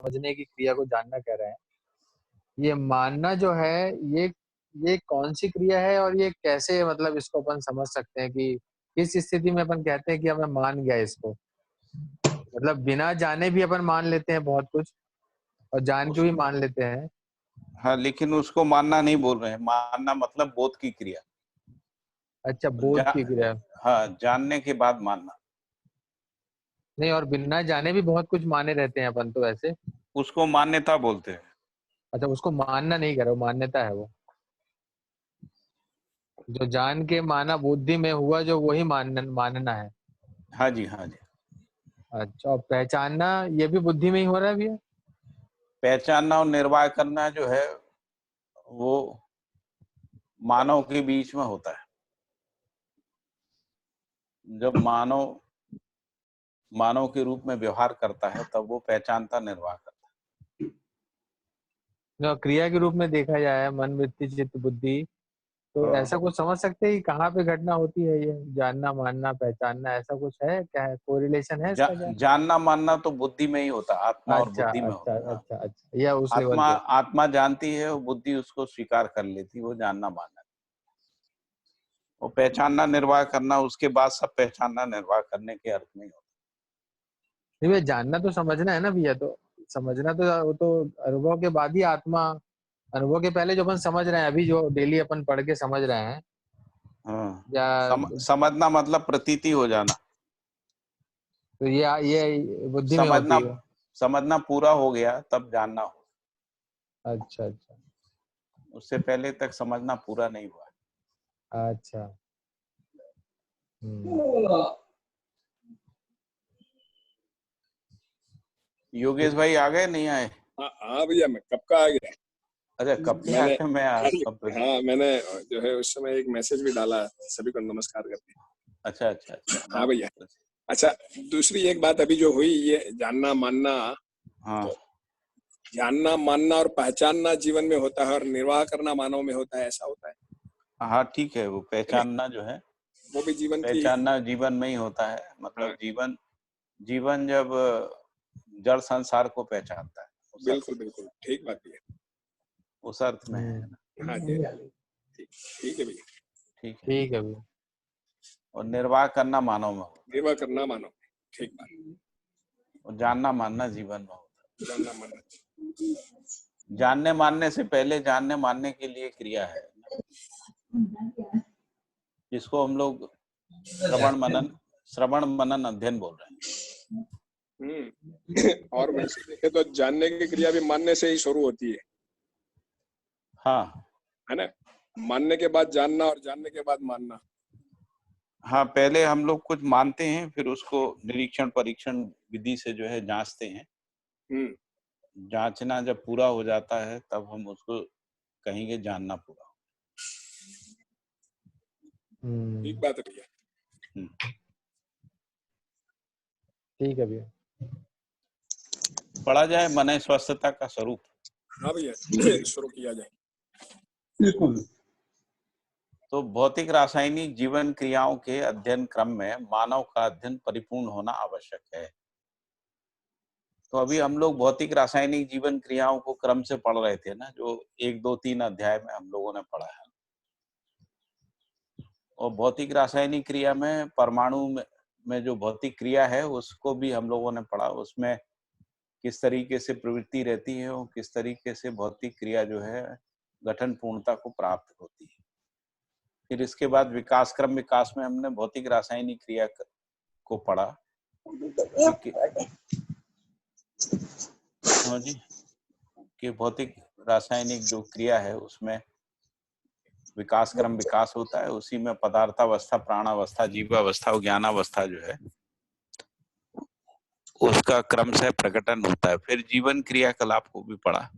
समझने की क्रिया को जानना कह रहे हैं। ये मानना जो है, ये कौन सी क्रिया है और ये कैसे, मतलब इसको अपन समझ सकते हैं कि किस स्थिति में अपन कहते हैं कि हमें मान गया इसको। मतलब बिना जाने भी अपन मान लेते हैं बहुत कुछ, और जान के उस भी मान लेते हैं। हाँ, लेकिन उसको मानना नहीं बोल रहे हैं। मानना मतलब बोध की क्रिया। अच्छा, बोध जा, की क्रिया। हाँ, जानने के बाद मानना, नहीं, और बिना जाने भी बहुत कुछ माने रहते हैं अपन तो वैसे। उसको मान्यता बोलते हैं। अच्छा, उसको मानना नहीं करो, मान्यता है वो। जो जान के माना बुद्धि में हुआ, जो वही मानना है। हाँ जी, हाँ जी। अच्छा, और पहचानना ये भी बुद्धि में ही हो रहा है भैया? पहचानना और निर्वाह करना जो है वो मानव के बीच में होता है। जब मानव मानव के रूप में व्यवहार करता है तब वो पहचानता, निर्वाह करता जो क्रिया के रूप में देखा जाए, मन वृत्ति चित्त बुद्धि, है। तो हाँ। ऐसा कुछ समझ सकते हैं कि कहाँ पे घटना होती है ये जानना मानना पहचानना? ऐसा कुछ है क्या, है कोरिलेशन है इसका क्या? जानना मानना तो बुद्धि में ही होता है, आत्मा और अच्छा बुद्धि में अच्छा होता है। हाँ। अच्छा अच्छा, यह उस लेवल आत्मा पे। आत्मा जानती है और बुद्धि उसको स्वीकार कर लेती है, वो जानना मानना। और पहचानना निर्वाह करना उसके बाद सब पहचानना निर्वाह करने के अर्थ में ही होता नहीं भैया, जानना तो समझना है ना भैया, तो समझना तो वो तो अनुभव के बाद ही आत्मा। अनुभव के पहले जो अपन समझ रहे हैं, अभी जो डेली अपन पढ़ के समझ रहे हैं, है। हाँ। या समझना मतलब प्रतीति हो जाना। तो ये बुद्धि में समझना होती है। समझना पूरा हो गया तब जानना हो। अच्छा अच्छा उससे पहले तक समझना पूरा नहीं हुआ। अच्छा। हम्म। योगेश भाई आ गए, नहीं आए? हाँ हाँ भैया, मैं कब का आ गया। अच्छा, कब के मैंने आए? मैं आपका हाँ, मैंने जो है उस समय एक मैसेज भी डाला, सभी को नमस्कार करके। अच्छा अच्छा अच्छा। हाँ भैया। अच्छा, दूसरी एक बात अभी जो हुई, ये जानना मानना, हाँ तो जानना मानना और पहचानना जीवन में होता है और निर्वाह करना मानव में होता है, ऐसा होता है। हाँ, ठीक है। वो है नहीं? पहचानना जो है, वो भी जीवन की। पहचानना जीवन में ही होता है। हाँ, मतलब जीवन जीवन जब जड़ संसार को पहचानता है, उस अर्थ बिल्कुल बिल्कुल ठीक बात है। उस अर्थ में है हम्म, ना। हाँ जी, ठीक ठीक है भैया। ठीक है। ठीक है भैया। और निर्वाह करना मानव में होता निर्वाह करना मानव, ठीक बात। है, और जानना मानना जीवन में होता जानना मानना, है। जानने मानने से पहले जानने मानने के लिए क्रिया है, जिसको हम लोग श्रवण मनन अध्ययन बोल रहे हैं। और वैसे देखे तो जानने की क्रिया भी मानने से ही शुरू होती हाँ है ना। मानने के बाद जानना और जानने के बाद मानना। हाँ, पहले हम लोग कुछ मानते हैं, फिर उसको निरीक्षण परीक्षण विधि से जो है जांचते हैं। हम्म, जांचना जब पूरा हो जाता है तब हम उसको कहेंगे जानना पूरा। ठीक बात है भैया। हम्म। ठीक है भैया। पढ़ा जाए मन स्वस्थता का स्वरूप। हाँ भैया, शुरू किया जाए। बिल्कुल। तो भौतिक रासायनिक जीवन क्रियाओं के अध्ययन क्रम में मानव का अध्ययन परिपूर्ण होना आवश्यक है। तो अभी हम लोग भौतिक रासायनिक जीवन क्रियाओं को क्रम से पढ़ रहे थे ना, जो 1 2 3 अध्याय में हम लोगों ने पढ़ा है। और भौतिक रासायनिक क्रिया में परमाणु में जो भौतिक क्रिया है उसको भी हम लोगों ने पढ़ा। उसमें किस तरीके से प्रवृत्ति रहती है और किस तरीके से भौतिक क्रिया जो है गठन पूर्णता को प्राप्त होती है। फिर इसके बाद विकास में हमने भौतिक रासायनिक क्रिया को पढ़ा जी, कि भौतिक रासायनिक जो क्रिया है उसमें विकास होता है। उसी में पदार्थावस्था, प्राणावस्था, जीवावस्था और ज्ञानावस्था जो है उसका क्रम से प्रकटन होता है। फिर जीवन क्रियाकलाप को भी पढ़ा।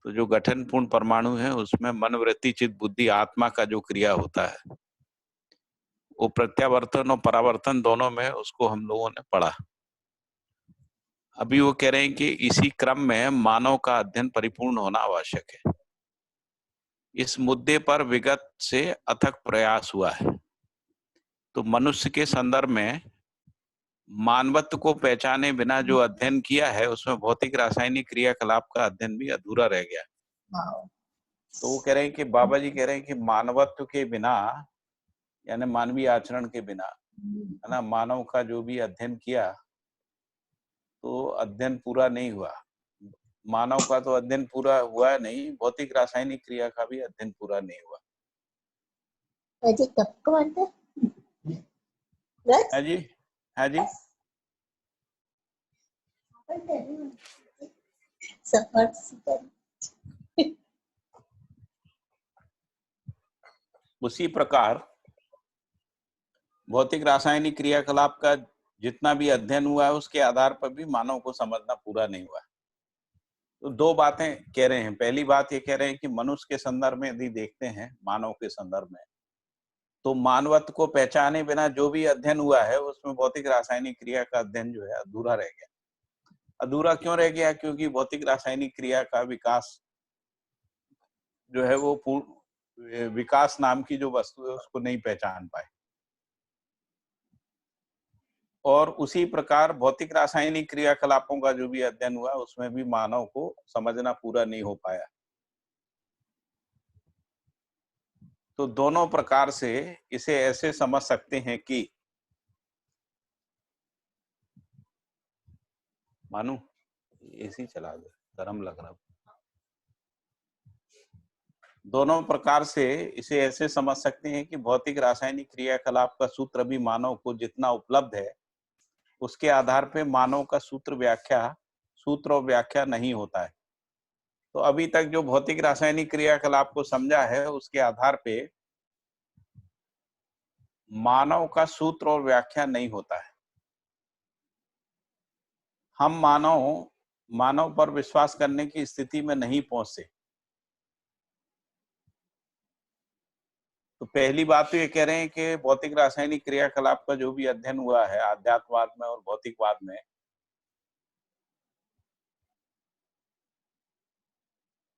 तो जो गठन पूर्ण परमाणु है उसमें मन वृत्ति चित्त बुद्धि आत्मा का जो क्रिया होता है वो प्रत्यावर्तन और परावर्तन दोनों में उसको हम लोगों ने पढ़ा। अभी वो कह रहे हैं कि इसी क्रम में मानव का अध्ययन परिपूर्ण होना आवश्यक है। इस मुद्दे पर विगत से अथक प्रयास हुआ है। तो मनुष्य के संदर्भ में मानवत्व को पहचाने बिना जो अध्ययन किया है उसमें भौतिक रासायनिक क्रियाकलाप का अध्ययन भी अधूरा रह गया। तो वो कह रहे हैं कि बाबा जी कह रहे हैं कि मानवत्व के बिना यानी मानवीय आचरण के बिना, है ना, मानव का जो भी अध्ययन किया तो अध्ययन पूरा नहीं हुआ। मानव का तो अध्ययन पूरा हुआ नहीं, भौतिक रासायनिक क्रिया का भी अध्ययन पूरा नहीं हुआ। है जी, है जी। उसी प्रकार भौतिक रासायनिक क्रियाकलाप का जितना भी अध्ययन हुआ है उसके आधार पर भी मानव को समझना पूरा नहीं हुआ। तो दो बातें कह रहे हैं। पहली बात ये कह रहे हैं कि मनुष्य के संदर्भ में यदि देखते हैं, मानव के संदर्भ में, तो मानवत्व को पहचाने बिना जो भी अध्ययन हुआ है उसमें भौतिक रासायनिक क्रिया का अध्ययन जो है अधूरा रह गया। अधूरा क्यों रह गया? क्योंकि भौतिक रासायनिक क्रिया का विकास जो है वो पूर्ण विकास नाम की जो वस्तु है उसको नहीं पहचान पाए। और उसी प्रकार भौतिक रासायनिक क्रियाकलापों का जो भी अध्ययन हुआ उसमें भी मानव को समझना पूरा नहीं हो पाया। तो दोनों प्रकार से इसे ऐसे समझ सकते हैं कि मानू एसी चला दे, गर्म लग रहा। दोनों प्रकार से इसे ऐसे समझ सकते हैं कि भौतिक रासायनिक क्रियाकलाप का सूत्र भी मानव को जितना उपलब्ध है उसके आधार पे मानव का सूत्र और व्याख्या नहीं होता है। तो अभी तक जो भौतिक रासायनिक क्रियाकलाप को समझा है उसके आधार पे मानव का सूत्र और व्याख्या नहीं होता है। हम मानव पर विश्वास करने की स्थिति में नहीं पहुंचे। तो पहली बात तो ये कह रहे हैं कि भौतिक रासायनिक क्रियाकलाप का जो भी अध्ययन हुआ है आध्यात्मवाद में और भौतिकवाद में,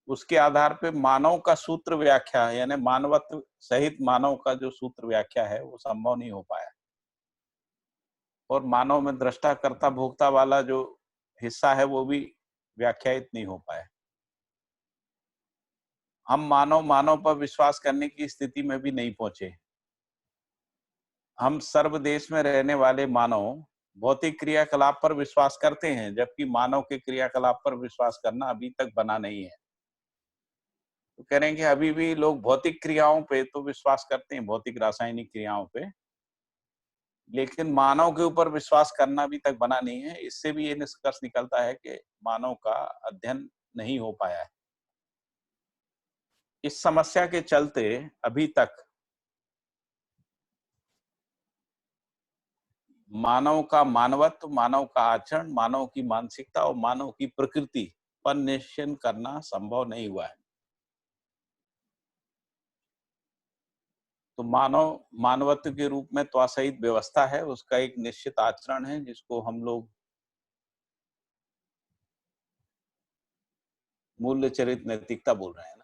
उसके आधार पे मानव का सूत्र व्याख्या यानी मानवत्व सहित मानव का जो सूत्र व्याख्या है वो संभव नहीं हो पाया। और मानव में दृष्टा कर्ता भोक्ता वाला जो हिस्सा है वो भी व्याख्यायित नहीं हो पाया। हम मानव पर विश्वास करने की स्थिति में भी नहीं पहुंचे। हम सर्व देश में रहने वाले मानव भौतिक क्रियाकलाप पर विश्वास करते हैं, जबकि मानव के क्रियाकलाप पर विश्वास करना अभी तक बना नहीं है। तो कह रहे हैं कि अभी भी लोग भौतिक क्रियाओं पे तो विश्वास करते हैं, भौतिक रासायनिक क्रियाओं पे, लेकिन मानव के ऊपर विश्वास करना अभी तक बना नहीं है। इससे भी ये निष्कर्ष निकलता है कि मानव का अध्ययन नहीं हो पाया है। इस समस्या के चलते अभी तक मानव का मानवत्व, मानव का आचरण, मानव की मानसिकता और मानव की प्रकृति पर निश्चय करना संभव नहीं हुआ है। तो मानवत्व के रूप में त्वसहित व्यवस्था है, उसका एक निश्चित आचरण है जिसको हम लोग मूल्य चरित नैतिकता बोल रहे हैं ना।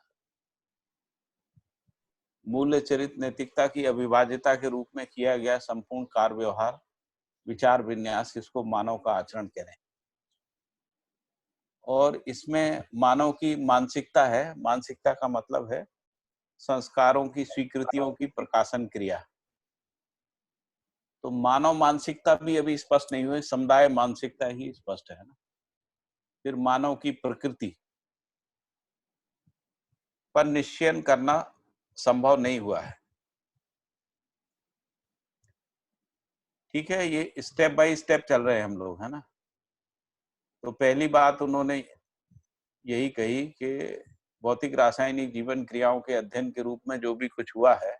मूल्य चरित नैतिकता की अविभाज्यता के रूप में किया गया संपूर्ण कार्य व्यवहार, विचार विन्यास, इसको मानव का आचरण कह रहे हैं। और इसमें मानव की मानसिकता है। मानसिकता का मतलब है संस्कारों की, स्वीकृतियों की प्रकाशन क्रिया। तो मानव मानसिकता भी अभी स्पष्ट नहीं हुई, समुदाय मानसिकता ही स्पष्ट है ना। फिर मानव की प्रकृति पर निश्चय करना संभव नहीं हुआ है। ठीक है, ये स्टेप बाय स्टेप चल रहे हैं हम लोग, है ना। तो पहली बात उन्होंने यही कही कि भौतिक रासायनिक जीवन क्रियाओं के अध्ययन के रूप में जो भी कुछ हुआ है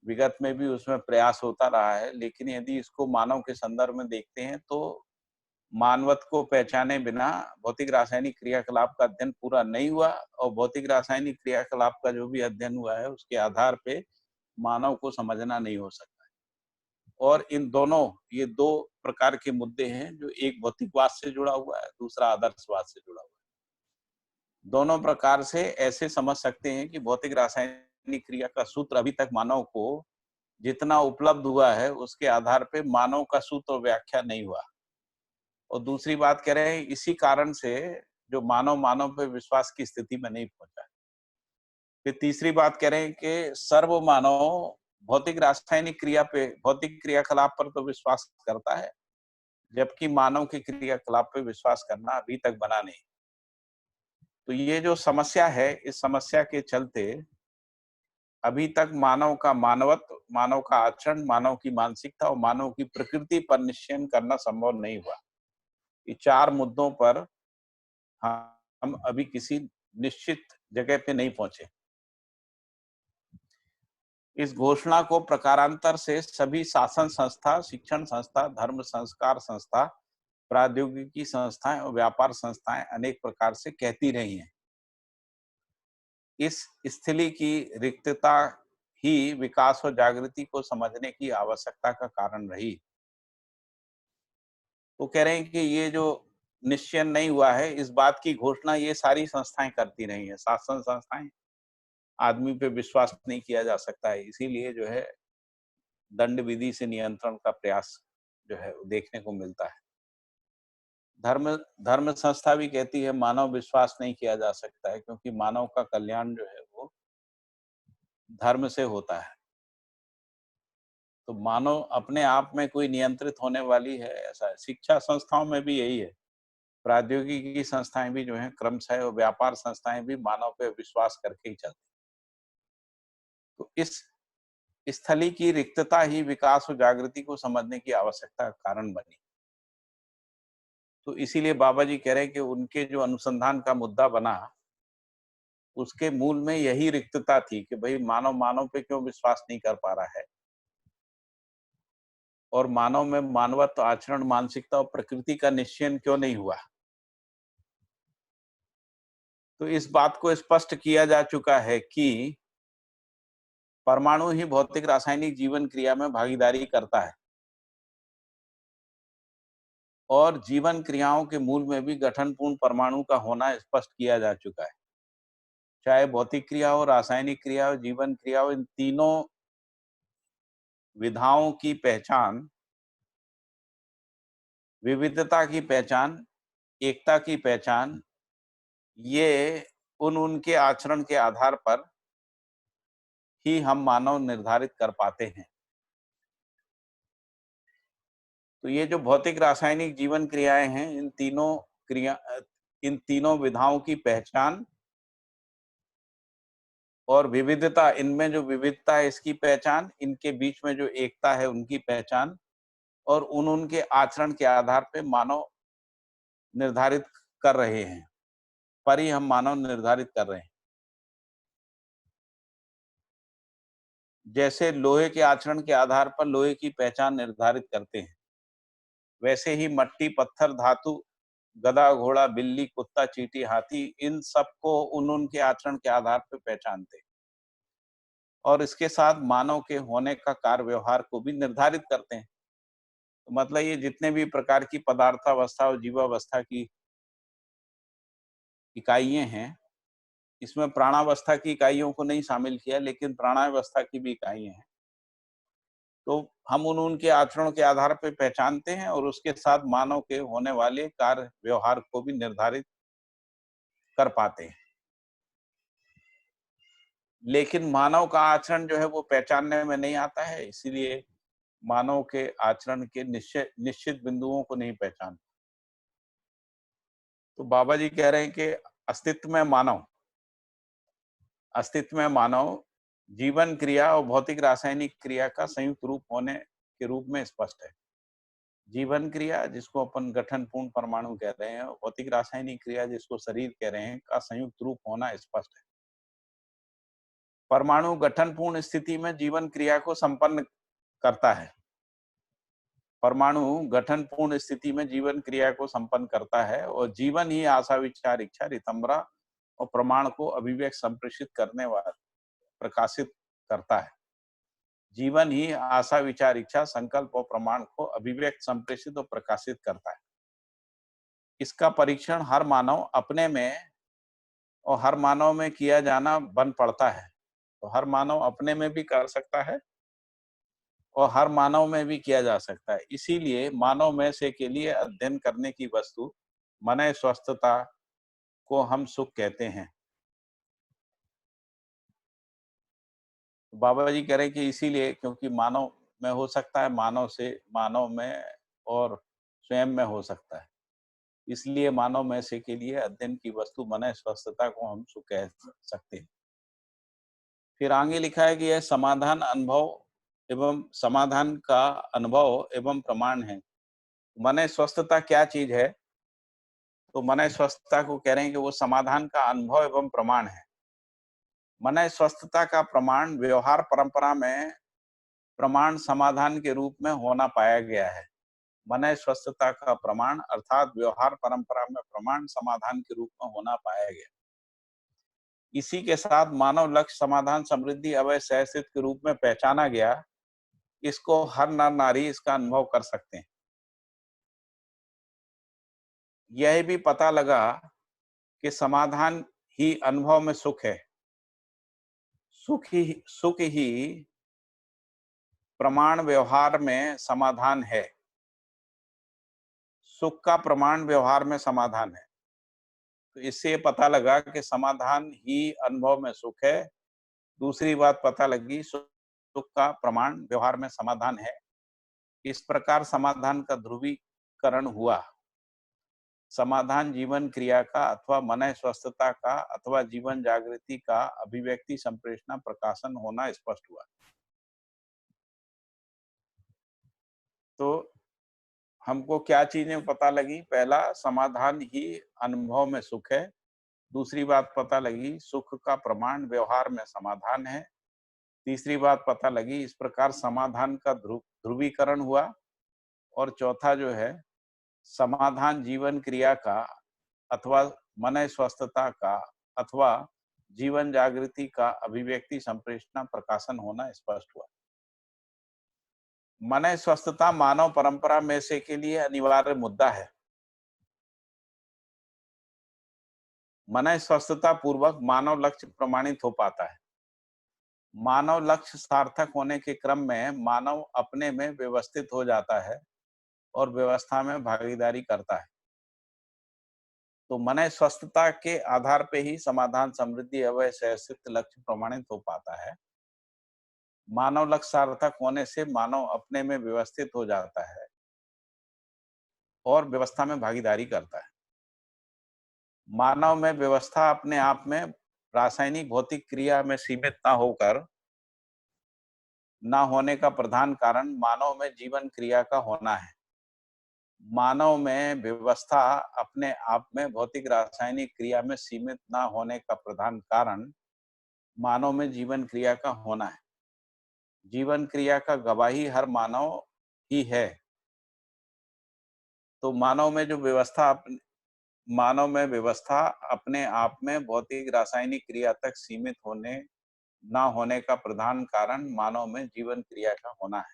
विगत में भी उसमें प्रयास होता रहा है, लेकिन यदि इसको मानव के संदर्भ में देखते हैं तो मानवत्व को पहचाने बिना भौतिक रासायनिक क्रियाकलाप का अध्ययन पूरा नहीं हुआ। और भौतिक रासायनिक क्रियाकलाप का जो भी अध्ययन हुआ है उसके आधार पे मानव को समझना नहीं हो सकता। और इन दोनों, ये दो प्रकार के मुद्दे हैं, जो एक भौतिकवाद से जुड़ा हुआ है, दूसरा आदर्शवाद से जुड़ा हुआ है। दोनों प्रकार से ऐसे समझ सकते हैं कि भौतिक रासायनिक क्रिया का सूत्र अभी तक मानव को जितना उपलब्ध हुआ है उसके आधार पे मानव का सूत्र व्याख्या नहीं हुआ। और दूसरी बात कह रहे हैं इसी कारण से जो मानव मानव पे विश्वास की स्थिति में नहीं पहुंचा। फिर तीसरी बात कह रहे हैं कि सर्व मानव भौतिक रासायनिक क्रिया पे, भौतिक क्रियाकलाप पर तो विश्वास करता है, जबकि मानव के क्रियाकलाप पे विश्वास करना अभी तक बना नहीं। तो ये जो समस्या है, इस समस्या के चलते अभी तक मानव का मानवत्व, मानव का आचरण, मानव की मानसिकता और मानव की प्रकृति पर निश्चय करना संभव नहीं हुआ। ये 4 मुद्दों पर हम अभी किसी निश्चित जगह पे नहीं पहुंचे। इस घोषणा को प्रकारांतर से सभी शासन संस्था, शिक्षण संस्था, धर्म संस्कार संस्था, प्रौद्योगिकी संस्थाएं और व्यापार संस्थाएं अनेक प्रकार से कहती रही हैं। इस स्थिति की रिक्तता ही विकास और जागृति को समझने की आवश्यकता का कारण रही। तो कह रहे हैं कि ये जो निश्चय नहीं हुआ है, इस बात की घोषणा ये सारी संस्थाएं करती रही हैं, शासन संस्थाएं। आदमी पे विश्वास नहीं किया जा सकता है, इसीलिए जो है दंड विधि से नियंत्रण का प्रयास जो है देखने को मिलता है। धर्म धर्म संस्था भी कहती है मानव विश्वास नहीं किया जा सकता है, क्योंकि मानव का कल्याण जो है वो धर्म से होता है। तो मानव अपने आप में कोई नियंत्रित होने वाली है ऐसा है। शिक्षा संस्थाओं में भी यही है, प्रौद्योगिकी संस्थाएं भी जो है क्रमशः और व्यापार संस्थाएं भी मानव पे विश्वास करके ही चलती। तो इस स्थली की रिक्तता ही विकास और जागृति को समझने की आवश्यकता का कारण बनी। तो इसीलिए बाबा जी कह रहे हैं कि उनके जो अनुसंधान का मुद्दा बना, उसके मूल में यही रिक्तता थी कि भाई मानव मानव पे क्यों विश्वास नहीं कर पा रहा है, और मानव में मानवत्व, आचरण, मानसिकता और प्रकृति का निश्चयन क्यों नहीं हुआ। तो इस बात को स्पष्ट किया जा चुका है कि परमाणु ही भौतिक रासायनिक जीवन क्रिया में भागीदारी करता है, और जीवन क्रियाओं के मूल में भी गठनपूर्ण परमाणु का होना स्पष्ट किया जा चुका है। चाहे भौतिक क्रिया हो, रासायनिक क्रिया हो, जीवन क्रिया हो, इन तीनों विधाओं की पहचान, विविधता की पहचान, एकता की पहचान, ये उनके आचरण के आधार पर ही हम मानव निर्धारित कर पाते हैं। तो ये जो भौतिक रासायनिक जीवन क्रियाएं हैं, इन तीनों विधाओं की पहचान और विविधता, इनमें जो विविधता है इसकी पहचान, इनके बीच में जो एकता है उनकी पहचान, और उनके आचरण के आधार पे मानव निर्धारित कर रहे हैं, पर ही हम मानव निर्धारित कर रहे हैं। जैसे लोहे के आचरण के आधार पर लोहे की पहचान निर्धारित करते हैं, वैसे ही मट्टी, पत्थर, धातु, गधा, घोड़ा, बिल्ली, कुत्ता, चींटी, हाथी, इन सबको उनके आचरण के आधार पर पहचानते हैं, और इसके साथ मानव के होने का कार्य व्यवहार को भी निर्धारित करते हैं। तो मतलब ये जितने भी प्रकार की पदार्थावस्था और जीवावस्था की इकाइयां हैं, इसमें प्राणावस्था की इकाइयों को नहीं शामिल किया, लेकिन प्राणावस्था की भी इकाइयां हैं। तो हम उनके आचरण के आधार पर पहचानते हैं, और उसके साथ मानव के होने वाले कार्य व्यवहार को भी निर्धारित कर पाते हैं। लेकिन मानव का आचरण जो है वो पहचानने में नहीं आता है, इसीलिए मानव के आचरण के निश्चित बिंदुओं को नहीं पहचान। तो बाबा जी कह रहे हैं कि अस्तित्व में मानव जीवन क्रिया और भौतिक रासायनिक क्रिया का संयुक्त रूप होने के रूप में स्पष्ट है। जीवन क्रिया जिसको अपन गठनपूर्ण परमाणु कह रहे हैं, और भौतिक रासायनिक क्रिया जिसको शरीर कह रहे हैं, का संयुक्त रूप होना स्पष्ट है। परमाणु गठनपूर्ण स्थिति में जीवन क्रिया को संपन्न करता है। परमाणु गठनपूर्ण स्थिति में जीवन क्रिया को संपन्न करता है, और जीवन ही आशा, विचार, इच्छा, रितंबरा और प्रमाण को अभिव्यक्त संप्रेषित करने वाला प्रकाशित करता है। जीवन ही आशा, विचार, इच्छा, संकल्प और प्रमाण को अभिव्यक्त, संप्रेषित और प्रकाशित करता है। इसका परीक्षण हर मानव अपने में और हर मानव में किया जाना बन पड़ता है। तो हर मानव अपने में भी कर सकता है, और हर मानव में भी किया जा सकता है। इसीलिए मानव में से के लिए अध्ययन करने की वस्तु मन स्वस्थता को हम सुख कहते हैं। बाबा जी कह रहे हैं कि इसीलिए, क्योंकि मानव में हो सकता है, मानव में और स्वयं में हो सकता है, इसलिए मानव में से के लिए अध्ययन की वस्तु मन स्वस्थता को हम सुख कह सकते हैं। फिर आगे लिखा है कि यह समाधान का अनुभव एवं प्रमाण है। मन स्वस्थता क्या चीज है? तो मन स्वस्थता को कह रहे हैं कि वो समाधान का अनुभव एवं प्रमाण है। मन स्वस्थता का प्रमाण व्यवहार परंपरा में प्रमाण समाधान के रूप में होना पाया गया है। मन स्वस्थता का प्रमाण अर्थात व्यवहार परंपरा में प्रमाण समाधान के रूप में होना पाया गया। इसी के साथ मानव लक्ष्य समाधान समृद्धि अवय सहस्थित के रूप में पहचाना गया। इसको हर नर नारी इसका अनुभव कर सकते हैं। यह भी पता लगा कि समाधान ही अनुभव में सुख है। सुख ही प्रमाण व्यवहार में समाधान है। सुख का प्रमाण व्यवहार में समाधान है। तो इससे ये पता लगा कि समाधान ही अनुभव में सुख है। दूसरी बात पता लगी, सुख का प्रमाण व्यवहार में समाधान है। इस प्रकार समाधान का ध्रुवीकरण हुआ। समाधान जीवन क्रिया का अथवा मन स्वस्थता का अथवा जीवन जागृति का अभिव्यक्ति संप्रेषणा प्रकाशन होना स्पष्ट हुआ। तो हमको क्या चीजें पता लगी? पहला, समाधान ही अनुभव में सुख है। दूसरी बात पता लगी, सुख का प्रमाण व्यवहार में समाधान है। तीसरी बात पता लगी, इस प्रकार समाधान का ध्रुवीकरण हुआ। और चौथा जो है, समाधान जीवन क्रिया का अथवा मन स्वस्थता का अथवा जीवन जागृति का अभिव्यक्ति संप्रेषणा प्रकाशन होना स्पष्ट हुआ। मन स्वस्थता मानव परंपरा में से के लिए अनिवार्य मुद्दा है। मन स्वस्थता पूर्वक मानव लक्ष्य प्रमाणित हो पाता है। मानव लक्ष्य सार्थक होने के क्रम में मानव अपने में व्यवस्थित हो जाता है और व्यवस्था में भागीदारी करता है। तो मन स्वस्थता के आधार पे ही समाधान समृद्धि अवय सहस्थित लक्ष्य प्रमाणित हो पाता है। मानव लक्ष्य सार्थक होने से मानव अपने में व्यवस्थित हो जाता है और व्यवस्था में भागीदारी करता है। मानव में व्यवस्था अपने आप में रासायनिक भौतिक क्रिया में सीमित न होकर ना होने का प्रधान कारण मानव में जीवन क्रिया का होना है। मानव में व्यवस्था अपने आप में भौतिक रासायनिक क्रिया में सीमित ना होने का प्रधान कारण मानव में जीवन क्रिया का होना है। जीवन क्रिया का गवाही हर मानव ही है। तो मानव में व्यवस्था अपने आप में भौतिक रासायनिक क्रिया तक सीमित होने ना होने का प्रधान कारण मानव में जीवन क्रिया का होना है।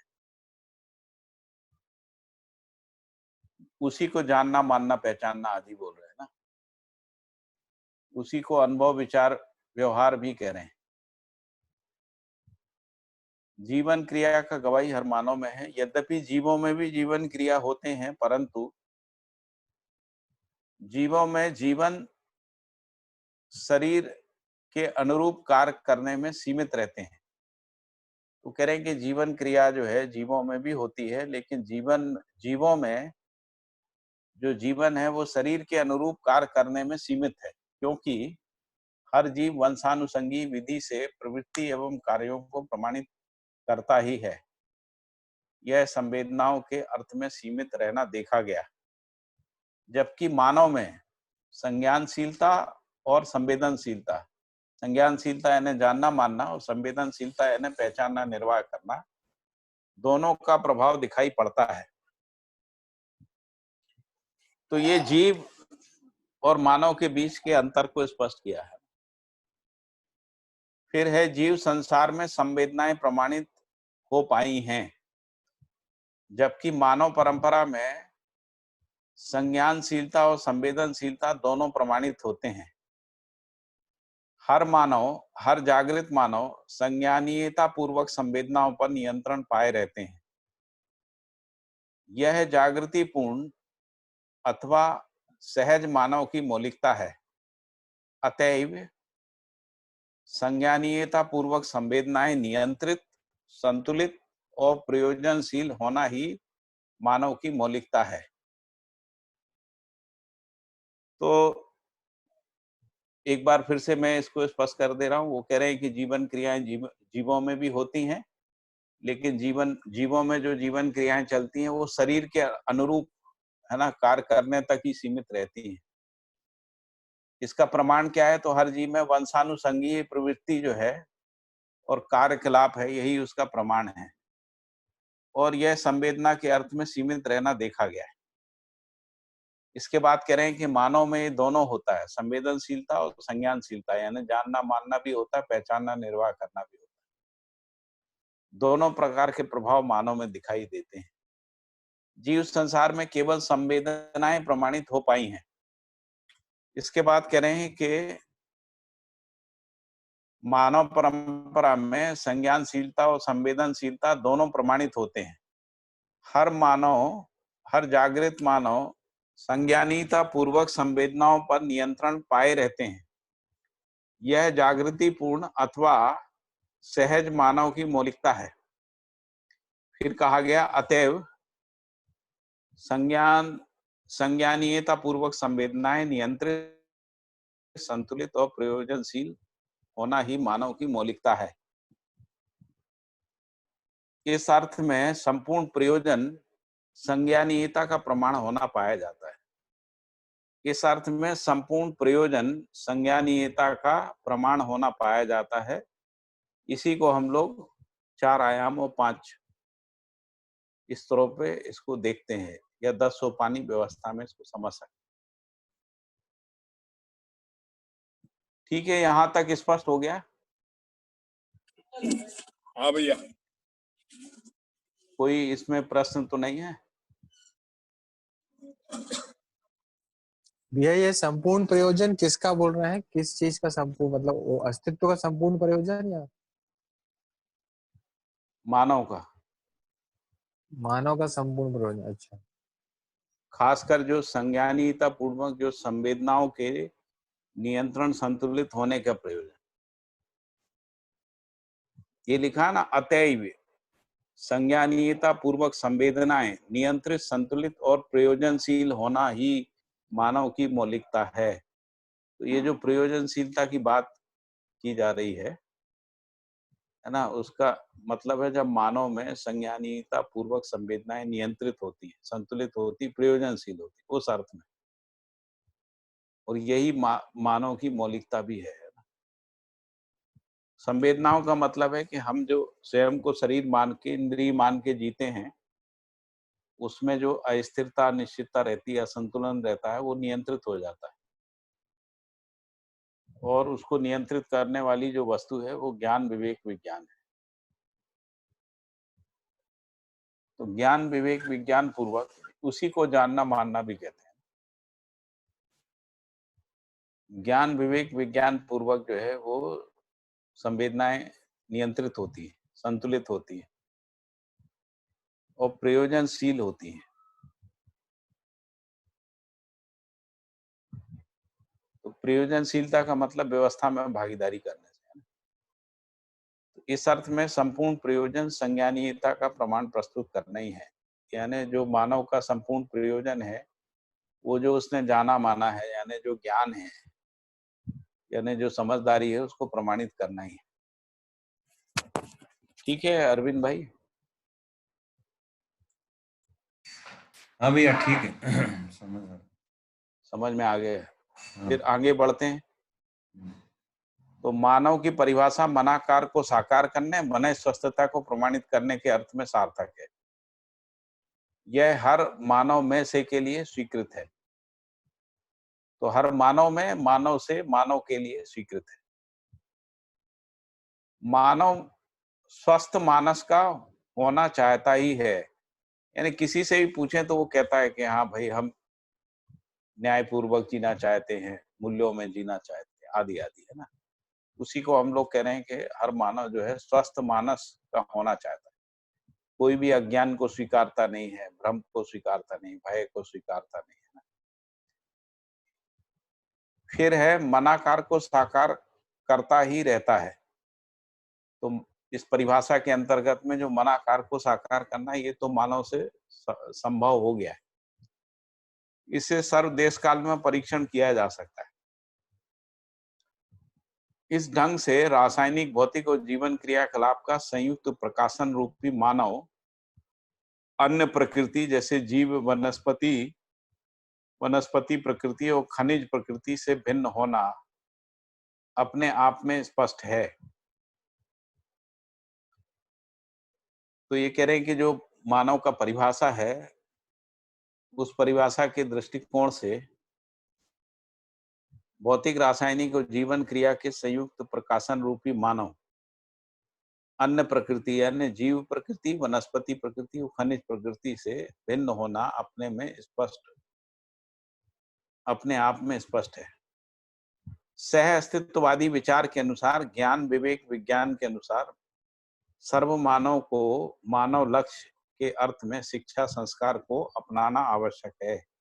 उसी को जानना, मानना, पहचानना आदि बोल रहे हैं ना। उसी को अनुभव, विचार, व्यवहार भी कह रहे हैं। जीवन क्रिया का गवाही हर मानव में है। यद्यपि जीवों में भी जीवन क्रिया होते हैं, परंतु जीवों में जीवन शरीर के अनुरूप कार्य करने में सीमित रहते हैं। तो कह रहे हैं कि जीवन क्रिया जो है जीवों में भी होती है, लेकिन जीवों में जो जीवन है वो शरीर के अनुरूप कार्य करने में सीमित है, क्योंकि हर जीव वंशानुसंगी विधि से प्रवृत्ति एवं कार्यों को प्रमाणित करता ही है। यह संवेदनाओं के अर्थ में सीमित रहना देखा गया, जबकि मानव में संज्ञानशीलता और संवेदनशीलता, संज्ञानशीलता यानी जानना मानना और संवेदनशीलता यानी पहचानना निर्वाह करना, दोनों का प्रभाव दिखाई पड़ता है। तो ये जीव और मानव के बीच के अंतर को स्पष्ट किया है। फिर है, जीव संसार में संवेदनाएं प्रमाणित हो पाई हैं, जबकि मानव परंपरा में संज्ञानशीलता और संवेदनशीलता दोनों प्रमाणित होते हैं। हर मानव, हर जागृत मानव संज्ञानीयता पूर्वक संवेदनाओं पर नियंत्रण पाए रहते हैं। यह जागृति पूर्ण अथवा सहज मानव की मौलिकता है। अतएव संज्ञानीयता पूर्वक संवेदनाएं नियंत्रित, संतुलित और प्रयोजनशील होना ही मानव की मौलिकता है। तो एक बार फिर से मैं इसको स्पष्ट कर दे रहा हूँ। वो कह रहे हैं कि जीवन क्रियाएं जीवों में भी होती हैं, लेकिन जीवों में जो जीवन क्रियाएं चलती हैं वो शरीर के अनुरूप, है ना, कार्य करने तक ही सीमित रहती हैं। इसका प्रमाण क्या है? तो हर जीव में वंशानुसंगीय प्रवृत्ति जो है और कार्यकलाप है, यही उसका प्रमाण है। और यह संवेदना के अर्थ में सीमित रहना देखा गया है। इसके बाद कह रहे हैं कि मानव में ये दोनों होता है, संवेदनशीलता और संज्ञानशीलता, यानी जानना मानना भी होता है, पहचानना निर्वाह करना भी होता है। दोनों प्रकार के प्रभाव मानव में दिखाई देते हैं। जीव संसार में केवल संवेदनाएं प्रमाणित हो पाई हैं। इसके बाद कह रहे हैं कि मानव परंपरा में संज्ञानशीलता और संवेदनशीलता दोनों प्रमाणित होते हैं। हर जागृत मानव संज्ञानीयता पूर्वक संवेदनाओं पर नियंत्रण पाए रहते हैं। यह जागृति पूर्ण अथवा सहज मानव की मौलिकता है। फिर कहा गया, अतएव संज्ञानीयता पूर्वक संवेदनाएं नियंत्रित, संतुलित और प्रयोजनशील होना ही मानव की मौलिकता है। इस अर्थ में संपूर्ण प्रयोजन संज्ञानीयता का प्रमाण होना पाया जाता है। इस अर्थ में संपूर्ण प्रयोजन संज्ञानीयता का प्रमाण होना पाया जाता है। इसी को हम लोग 4 आयाम और 5 स्तरों पे इसको देखते हैं, या 10 सोपानी व्यवस्था में इसको समझ सकते हैं। ठीक है, यहां तक स्पष्ट हो गया? हाँ भैया। कोई इसमें प्रश्न तो नहीं है? भैया ये संपूर्ण प्रयोजन किसका बोल रहे हैं? किस चीज का संपूर्ण, मतलब वो अस्तित्व का संपूर्ण प्रयोजन या मानव का? मानव का संपूर्ण प्रयोजन? अच्छा। खासकर जो संज्ञानीयता पूर्वक जो संवेदनाओं के नियंत्रण, संतुलित होने का प्रयोजन। ये लिखा ना, अतएव संज्ञानीयता पूर्वक संवेदनाएं नियंत्रित, संतुलित और प्रयोजनशील होना ही मानव की मौलिकता है। तो ये जो प्रयोजनशीलता की बात की जा रही है ना, उसका मतलब है जब मानव में संज्ञानीयता पूर्वक संवेदनाएं नियंत्रित होती है, संतुलित होती, प्रयोजनशील होती, उस अर्थ में। और यही मानव की मौलिकता भी है। संवेदनाओं का मतलब है कि हम जो स्वयं को शरीर मान के, इंद्रिय मान के जीते हैं, उसमें जो अस्थिरता, अनिश्चितता रहती है, असंतुलन रहता है, वो नियंत्रित हो जाता है। और उसको नियंत्रित करने वाली जो वस्तु है वो ज्ञान, विवेक, विज्ञान है। तो ज्ञान, विवेक, विज्ञान पूर्वक उसी को जानना मानना भी कहते हैं। ज्ञान, विवेक, विज्ञान पूर्वक जो है वो संवेदनाएं नियंत्रित होती है, संतुलित होती है और प्रयोजनशील होती है। तो प्रयोजनशीलता का मतलब व्यवस्था में भागीदारी करने से है। तो इस अर्थ में संपूर्ण प्रयोजन संज्ञानीयता का प्रमाण प्रस्तुत करना ही है। यानी जो मानव का संपूर्ण प्रयोजन है, वो जो उसने जाना माना है, यानी जो ज्ञान है, यानी जो समझदारी है, उसको प्रमाणित करना ही है। ठीक है अरविंद भाई? हाँ भैया ठीक है। समझ में आ गए? हाँ। फिर आगे बढ़ते हैं। तो मानव की परिभाषा मनाकार को साकार करने, मन स्वस्थता को प्रमाणित करने के अर्थ में सार्थक है। यह हर मानव में से के लिए स्वीकृत है। तो हर मानव में मानव से मानव के लिए स्वीकृत है। मानव स्वस्थ मानस का होना चाहता ही है। यानी किसी से भी पूछें तो वो कहता है कि हाँ भाई, हम न्यायपूर्वक जीना चाहते हैं, मूल्यों में जीना चाहते हैं, आदि आदि, है ना। उसी को हम लोग कह रहे हैं कि हर मानव जो है स्वस्थ मानस का होना चाहता है। कोई भी अज्ञान को स्वीकारता नहीं है, भ्रम को स्वीकारता नहीं, भय को स्वीकारता नहीं है ना। फिर है मनाकार को साकार करता ही रहता है। तो इस परिभाषा के अंतर्गत में जो मनाकार को साकार करना है, ये तो मानव से संभव हो गया है। इसे सर्व देश काल में परीक्षण किया जा सकता है। इस ढंग से रासायनिक, भौतिक और जीवन क्रियाकलाप का संयुक्त प्रकाशन रूपी मानव अन्य प्रकृति जैसे जीव, वनस्पति प्रकृति और खनिज प्रकृति से भिन्न होना अपने आप में स्पष्ट है। तो ये कह रहे हैं कि जो मानव का परिभाषा है, उस परिभाषा के दृष्टिकोण से भौतिक, रासायनिक और जीवन क्रिया के संयुक्त प्रकाशन रूपी मानव अन्य प्रकृति यानी जीव प्रकृति, वनस्पति प्रकृति और खनिज प्रकृति से भिन्न होना अपने आप में स्पष्ट है। सह अस्तित्ववादी विचार के अनुसार, ज्ञान विवेक विज्ञान के अनुसार सर्व मानव को मानव लक्ष्य के अर्थ में शिक्षा संस्कार को अपनाना आवश्यक है।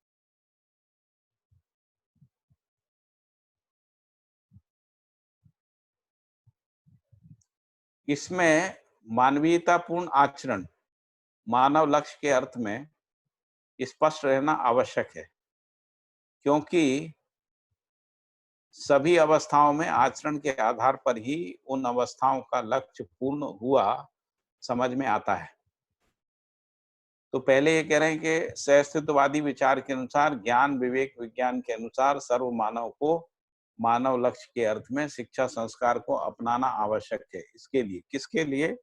इसमें मानवीयतापूर्ण आचरण मानव लक्ष्य के अर्थ में स्पष्ट रहना आवश्यक है, क्योंकि सभी अवस्थाओं में आचरण के आधार पर ही उन अवस्थाओं का लक्ष्य पूर्ण हुआ समझ में आता है। तो पहले ये कह रहे हैं कि सहअस्तित्ववादी विचार के अनुसार, ज्ञान विवेक विज्ञान के अनुसार सर्व मानव को मानव लक्ष्य के अर्थ में शिक्षा संस्कार को अपनाना आवश्यक है। इसके लिए, किसके लिए?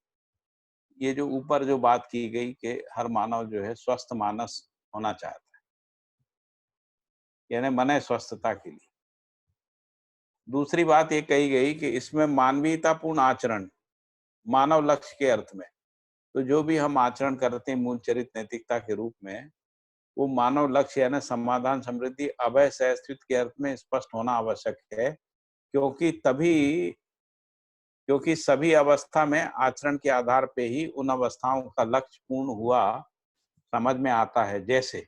ये जो ऊपर जो बात की गई कि हर मानव जो है स्वस्थ मानस होना चाहता है, यानी मन स्वस्थता के लिए। दूसरी बात ये कही गई कि इसमें मानवीयतापूर्ण आचरण मानव लक्ष्य के अर्थ में, तो जो भी हम आचरण करते हैं मूल चरित्र नैतिकता के रूप में, वो मानव लक्ष्य यानी समाधान, समृद्धि, अभय, सहअस्तित्व के अर्थ में स्पष्ट होना आवश्यक है, क्योंकि सभी अवस्था में आचरण के आधार पे ही उन अवस्थाओं का लक्ष्य पूर्ण हुआ समझ में आता है। जैसे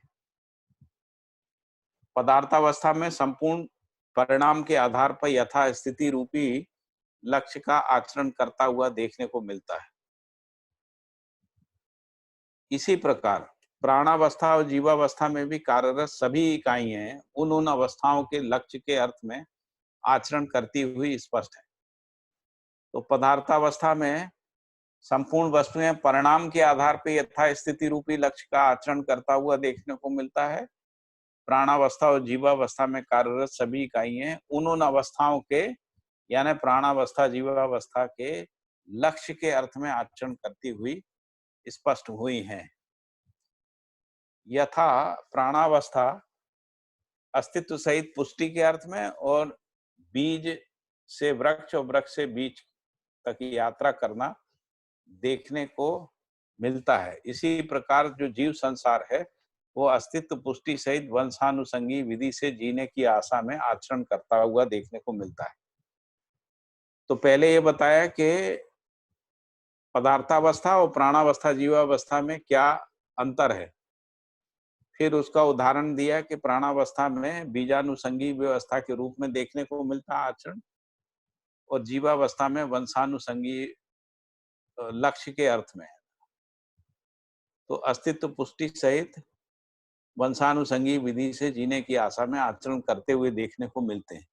पदार्थावस्था में संपूर्ण परिणाम के आधार पर यथास्थिति रूपी लक्ष्य का आचरण करता हुआ देखने को मिलता है। इसी प्रकार प्राणावस्था और जीवावस्था में भी कार्यरत सभी इकाइयां उन अवस्थाओं के लक्ष्य के अर्थ में आचरण करती हुई स्पष्ट है। तो पदार्थावस्था में संपूर्ण वस्तुएं परिणाम के आधार पर यथास्थिति रूपी लक्ष्य का आचरण करता हुआ देखने को मिलता है। प्राणावस्था और जीवावस्था में कार्यरत सभी इकाइयां उन अवस्थाओं के यानी प्राणावस्था जीवावस्था के लक्ष्य के अर्थ में आचरण करती हुई स्पष्ट हुई हैं। यथा प्राणावस्था अस्तित्व सहित पुष्टि के अर्थ में और बीज से वृक्ष और वृक्ष से बीज तक यात्रा करना देखने को मिलता है। इसी प्रकार जो जीव संसार है वो अस्तित्व पुष्टि सहित वंशानुसंगी विधि से जीने की आशा में आचरण करता हुआ देखने को मिलता है। तो पहले ये बताया कि पदार्थावस्था और प्राणावस्था जीवावस्था में क्या अंतर है। फिर उसका उदाहरण दिया कि प्राणावस्था में बीजानुसंगी व्यवस्था के रूप में देखने को मिलता आचरण और जीवावस्था में वंशानुसंगी लक्ष्य के अर्थ में। तो अस्तित्व पुष्टि सहित वंशानुसंगी विधि से जीने की आशा में आचरण करते हुए देखने को मिलते हैं।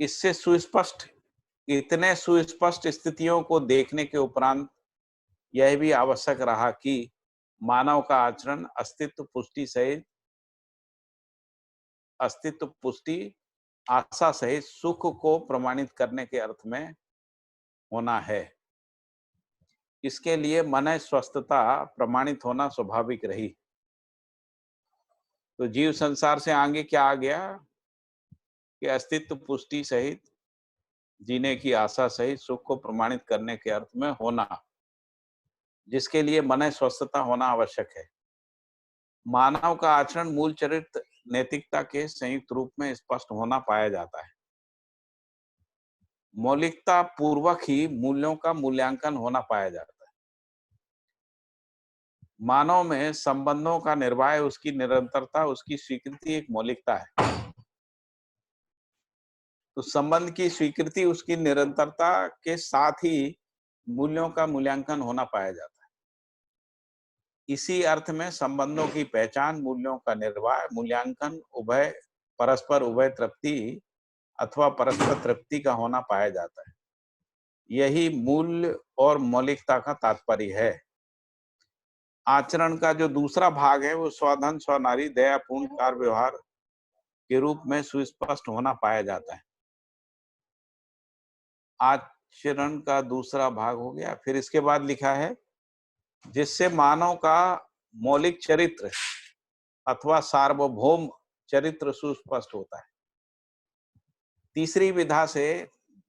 इससे इतने सुस्पष्ट स्थितियों को देखने के उपरांत यह भी आवश्यक रहा कि मानव का आचरण अस्तित्व पुष्टि आशा सहित सुख को प्रमाणित करने के अर्थ में होना है। इसके लिए मन स्वस्थता प्रमाणित होना स्वाभाविक रही। तो जीव संसार से आगे क्या आ गया कि अस्तित्व पुष्टि सहित जीने की आशा सहित सुख को प्रमाणित करने के अर्थ में होना, जिसके लिए मन स्वस्थता होना आवश्यक है। मानव का आचरण मूल चरित्र नैतिकता के संयुक्त रूप में स्पष्ट होना पाया जाता है। मौलिकता पूर्वक ही मूल्यों का मूल्यांकन होना पाया जाता है। मानव में संबंधों का निर्वाह, उसकी निरंतरता, उसकी स्वीकृति एक मौलिकता है। तो संबंध की स्वीकृति, उसकी निरंतरता के साथ ही मूल्यों का मूल्यांकन होना पाया जाता है। इसी अर्थ में संबंधों की पहचान, मूल्यों का निर्वाह, मूल्यांकन परस्पर उभय तृप्ति अथवा परस्पर तृप्ति का होना पाया जाता है। यही मूल्य और मौलिकता का तात्पर्य है। आचरण का जो दूसरा भाग है वो स्वधन स्वनारी दयापूर्ण कार्य व्यवहार के रूप में सुस्पष्ट होना पाया जाता है। आचरण का दूसरा भाग हो गया। फिर इसके बाद लिखा है जिससे मानव का मौलिक चरित्र अथवा सार्वभौम चरित्र सुस्पष्ट होता है। तीसरी विधा से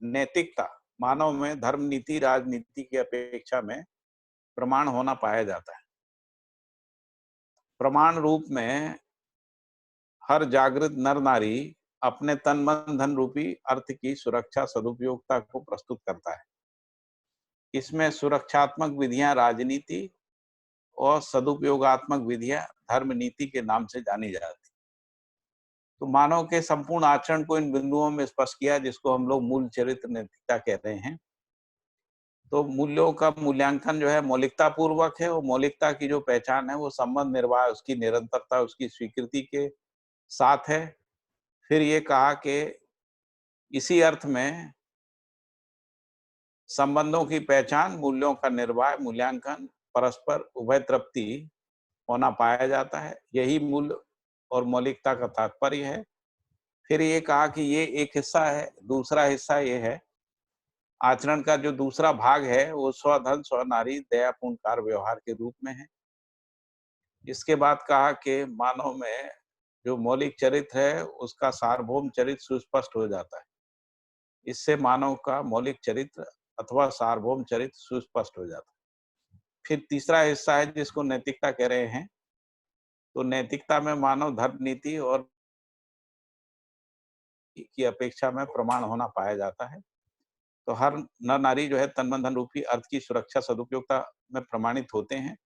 नैतिकता मानव में धर्म नीति राजनीति की अपेक्षा में प्रमाण होना पाया जाता है। प्रमाण रूप में हर जागृत नर नारी अपने तन मन धन रूपी अर्थ की सुरक्षा सदुपयोगता को प्रस्तुत करता है। इसमें सुरक्षात्मक विधियां राजनीति और सदुपयोगात्मक विधियां धर्म नीति के नाम से जानी जाती। तो मानव के संपूर्ण आचरण को इन बिंदुओं में स्पष्ट किया, जिसको हम लोग मूल चरित्र नैतिकता कह रहे हैं। तो मूल्यों का मूल्यांकन जो है मौलिकता पूर्वक है, और मौलिकता की जो पहचान है वो संबंध निर्वाह, उसकी निरंतरता, उसकी स्वीकृति के साथ है। फिर ये कहा कि इसी अर्थ में संबंधों की पहचान, मूल्यों का निर्वाह, मूल्यांकन, परस्पर उभय तृप्ति होना पाया जाता है। यही मूल्य और मौलिकता का तात्पर्य है। फिर ये कहा कि ये एक हिस्सा है, दूसरा हिस्सा ये है, आचरण का जो दूसरा भाग है वो स्वधन स्वनारी दयापूर्ण कार्य व्यवहार के रूप में है। इसके बाद कहा कि मानव में जो मौलिक चरित्र है उसका सार्वभौम चरित्र सुस्पष्ट हो जाता है। इससे मानव का मौलिक चरित्र अथवा सार्वभौम चरित्र सुस्पष्ट हो जाता है। फिर तीसरा हिस्सा है जिसको नैतिकता कह रहे हैं। तो नैतिकता में मानव धर्म नीति और की अपेक्षा में प्रमाण होना पाया जाता है। तो हर नर नारी जो है तन मन धन रूपी अर्थ की सुरक्षा सदुपयोगता में प्रमाणित होते हैं।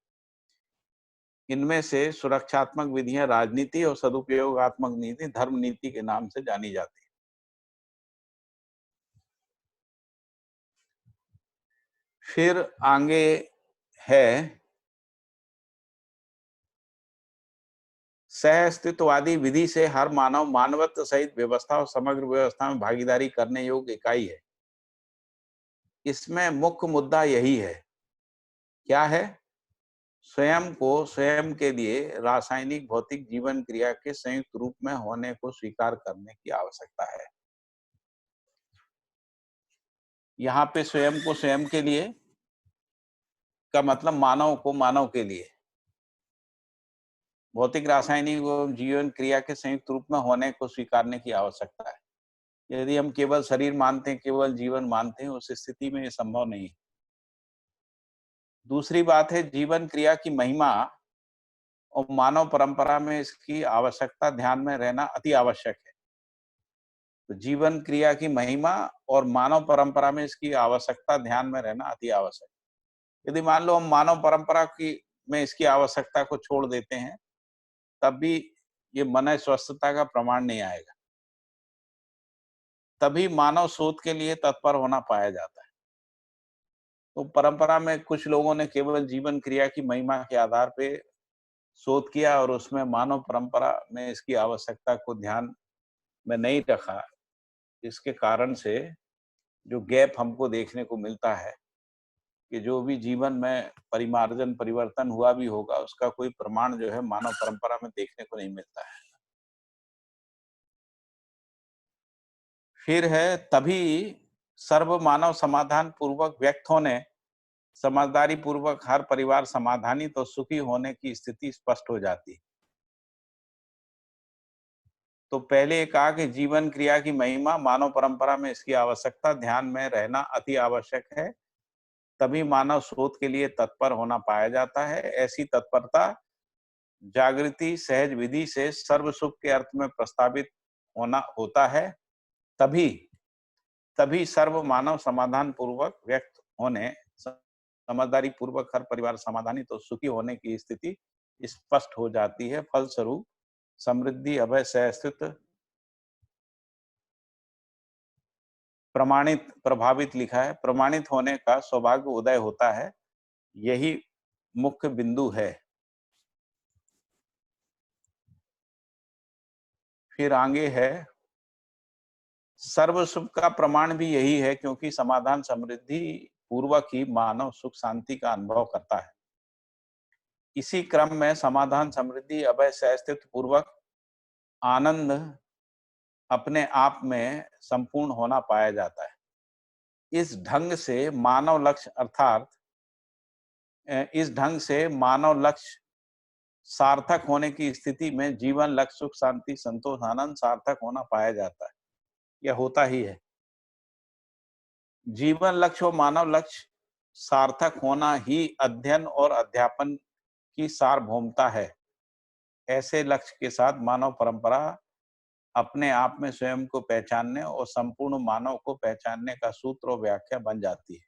इनमें से सुरक्षात्मक विधियां राजनीति और सदुपयोगात्मक नीति धर्म नीति के नाम से जानी जाती है। फिर आगे है सह अस्तित्ववादी विधि से हर मानव मानवत्व सहित व्यवस्था और समग्र व्यवस्था में भागीदारी करने योग्य इकाई है। इसमें मुख्य मुद्दा यही है, क्या है? स्वयं को स्वयं के लिए रासायनिक भौतिक जीवन क्रिया के संयुक्त रूप में होने को स्वीकार करने की आवश्यकता है। यहाँ पे स्वयं को स्वयं के लिए का मतलब मानव को मानव के लिए भौतिक रासायनिक एवं जीवन क्रिया के संयुक्त रूप में होने को स्वीकारने की आवश्यकता है। यदि हम केवल शरीर मानते हैं, केवल जीवन मानते हैं, उस स्थिति में ये संभव नहीं है। दूसरी बात है जीवन क्रिया की महिमा और मानव परंपरा में इसकी आवश्यकता ध्यान में रहना अति आवश्यक है। तो जीवन क्रिया की महिमा और मानव परंपरा में इसकी आवश्यकता ध्यान में रहना अति आवश्यक है। यदि मान लो हम मानव परंपरा की में इसकी आवश्यकता को छोड़ देते हैं, तब भी ये मन स्वस्थता का प्रमाण नहीं आएगा। तभी मानव शोध के लिए तत्पर होना पाया जाता है। तो परंपरा में कुछ लोगों ने केवल जीवन क्रिया की महिमा के आधार पे शोध किया और उसमें मानव परंपरा में इसकी आवश्यकता को ध्यान में नहीं रखा। इसके कारण से जो गैप हमको देखने को मिलता है कि जो भी जीवन में परिमार्जन परिवर्तन हुआ भी होगा, उसका कोई प्रमाण जो है मानव परंपरा में देखने को नहीं मिलता है। फिर है तभी सर्व मानव समाधान पूर्वक व्यक्त होने, समझदारी पूर्वक हर परिवार समाधानित और सुखी होने की स्थिति स्पष्ट हो जाती है। तो पहले कहा कि जीवन क्रिया की महिमा, मानव परंपरा में इसकी आवश्यकता ध्यान में रहना अति आवश्यक है। तभी मानव शोध के लिए तत्पर होना पाया जाता है। ऐसी तत्परता जागृति सहज विधि से सर्व सुख के अर्थ में प्रस्तावित होता है, तभी सर्व मानव समाधान पूर्वक व्यक्त होने, समझदारी पूर्वक हर परिवार समाधानी तो सुखी होने की स्थिति स्पष्ट हो जाती है। फलस्वरूप समृद्धि, अभय, सहअस्तित्व, प्रमाणित, प्रभावित लिखा है, प्रमाणित होने का सौभाग्य उदय होता है। यही मुख्य बिंदु है। फिर आगे है, सर्व सुख का प्रमाण भी यही है, क्योंकि समाधान समृद्धि पूर्वक ही मानव सुख शांति का अनुभव करता है। इसी क्रम में समाधान समृद्धि अभय सहअस्तित्व पूर्वक आनंद अपने आप में संपूर्ण होना पाया जाता है। इस ढंग से मानव लक्ष्य सार्थक होने की स्थिति में जीवन लक्ष्य सुख शांति संतोष आनंद सार्थक होना पाया जाता है। यह होता ही है। जीवन लक्ष्य और मानव लक्ष्य सार्थक होना ही अध्ययन और अध्यापन की सार्वभौमता है। ऐसे लक्ष्य के साथ मानव परंपरा अपने आप में स्वयं को पहचानने और संपूर्ण मानव को पहचानने का सूत्र और व्याख्या बन जाती है।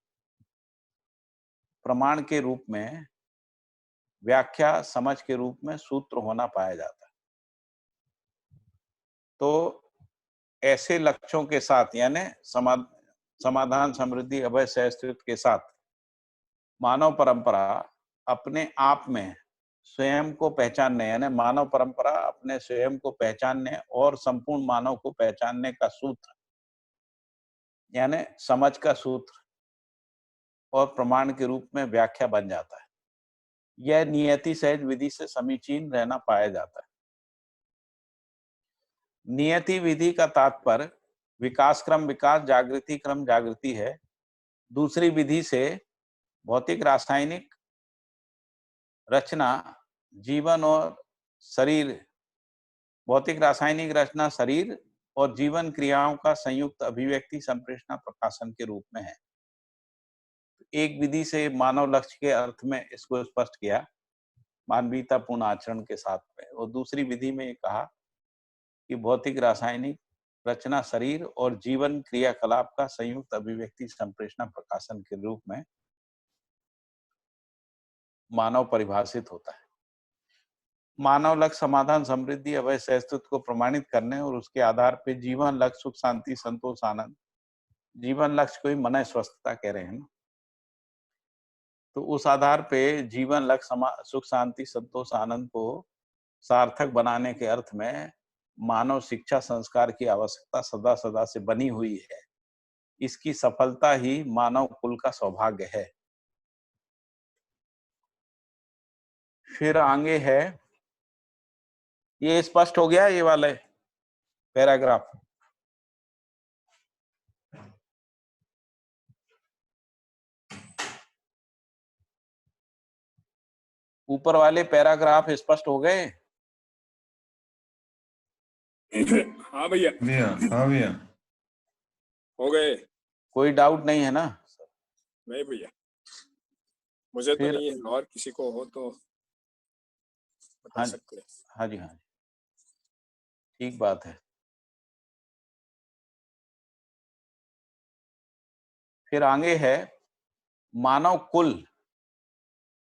प्रमाण के रूप में, व्याख्या समझ के रूप में सूत्र होना पाया जाता है। तो ऐसे लक्ष्यों के साथ, यानी समाधान समृद्धि अभय सहअस्तित्व के साथ मानव परंपरा अपने आप में स्वयं को पहचानने, यानी मानव परंपरा अपने स्वयं को पहचानने और संपूर्ण मानव को पहचानने का सूत्र, यानी समझ का सूत्र और प्रमाण के रूप में व्याख्या बन जाता है। यह नियति सहज विधि से समीचीन रहना पाया जाता है। नियति विधि का तात्पर्य विकास क्रम विकास, जागृति क्रम जागृति है। दूसरी विधि से भौतिक रासायनिक रचना जीवन और शरीर, भौतिक रासायनिक रचना शरीर और जीवन क्रियाओं का संयुक्त अभिव्यक्ति संप्रेषणा प्रकाशन के रूप में है। एक विधि से मानव लक्ष्य के अर्थ में इसको स्पष्ट किया, मानवीयतापूर्ण आचरण के साथ में, और दूसरी विधि में ये कहा कि भौतिक रासायनिक रचना शरीर और जीवन क्रियाकलाप का संयुक्त अभिव्यक्ति संप्रेषणा प्रकाशन के रूप में मानव परिभाषित होता है। मानव लक्ष्य समाधान समृद्धि अभय सहअस्तित्व को प्रमाणित करने और उसके आधार पर जीवन लक्ष्य सुख शांति संतोष आनंद, जीवन लक्ष्य को ही मन स्वस्थता कह रहे हैं ना, तो उस आधार पे जीवन लक्ष्य सुख शांति संतोष आनंद को सार्थक बनाने के अर्थ में मानव शिक्षा संस्कार की आवश्यकता सदा सदा से बनी हुई है। इसकी सफलता ही मानव कुल का सौभाग्य है। फिर आगे है, ये स्पष्ट हो गया ये वाले पैराग्राफ? ऊपर वाले पैराग्राफ स्पष्ट हो गए? हाँ भैया, हाँ भैया, हो गए। कोई डाउट नहीं है ना? नहीं भैया, मुझे तो फिर नहीं है, और किसी को हो तो बता सकते हैं। हाँ जी, हाँ जी, ठीक बात है। फिर आगे है, मानव कुल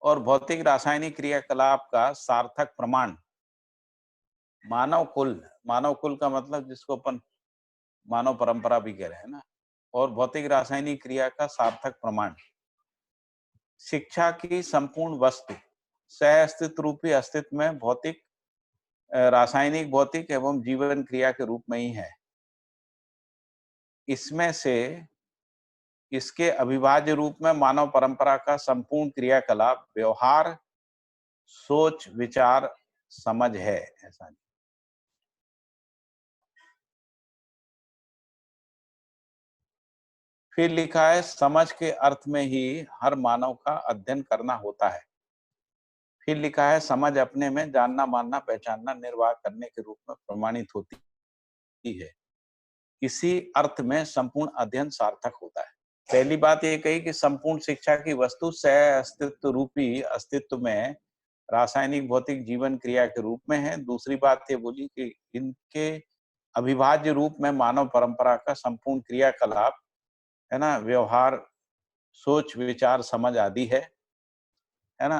और भौतिक रासायनिक क्रियाकलाप का सार्थक प्रमाण। मानव कुल का मतलब जिसको अपन मानव परंपरा भी कह रहे हैं ना, और भौतिक रासायनिक क्रिया का सार्थक प्रमाण शिक्षा की संपूर्ण वस्तु सह अस्तित्व रूपी अस्तित्व में भौतिक रासायनिक भौतिक एवं जीवन क्रिया के रूप में ही है। इसमें से इसके अविभाज्य रूप में मानव परंपरा का संपूर्ण क्रियाकलाप व्यवहार सोच विचार समझ है। ऐसा नहीं। फिर लिखा है, समझ के अर्थ में ही हर मानव का अध्ययन करना होता है। फिर लिखा है, समझ अपने में जानना मानना पहचानना निर्वाह करने के रूप में प्रमाणित होती है। इसी अर्थ में संपूर्ण अध्ययन सार्थक होता है। पहली बात ये कही कि संपूर्ण शिक्षा की वस्तु सह अस्तित्व रूपी अस्तित्व में रासायनिक भौतिक जीवन क्रिया के रूप में है। दूसरी बात ये बोली कि इनके अविभाज्य रूप में मानव परंपरा का संपूर्ण क्रियाकलाप, है ना, व्यवहार, सोच, विचार, समझ आदि है ना।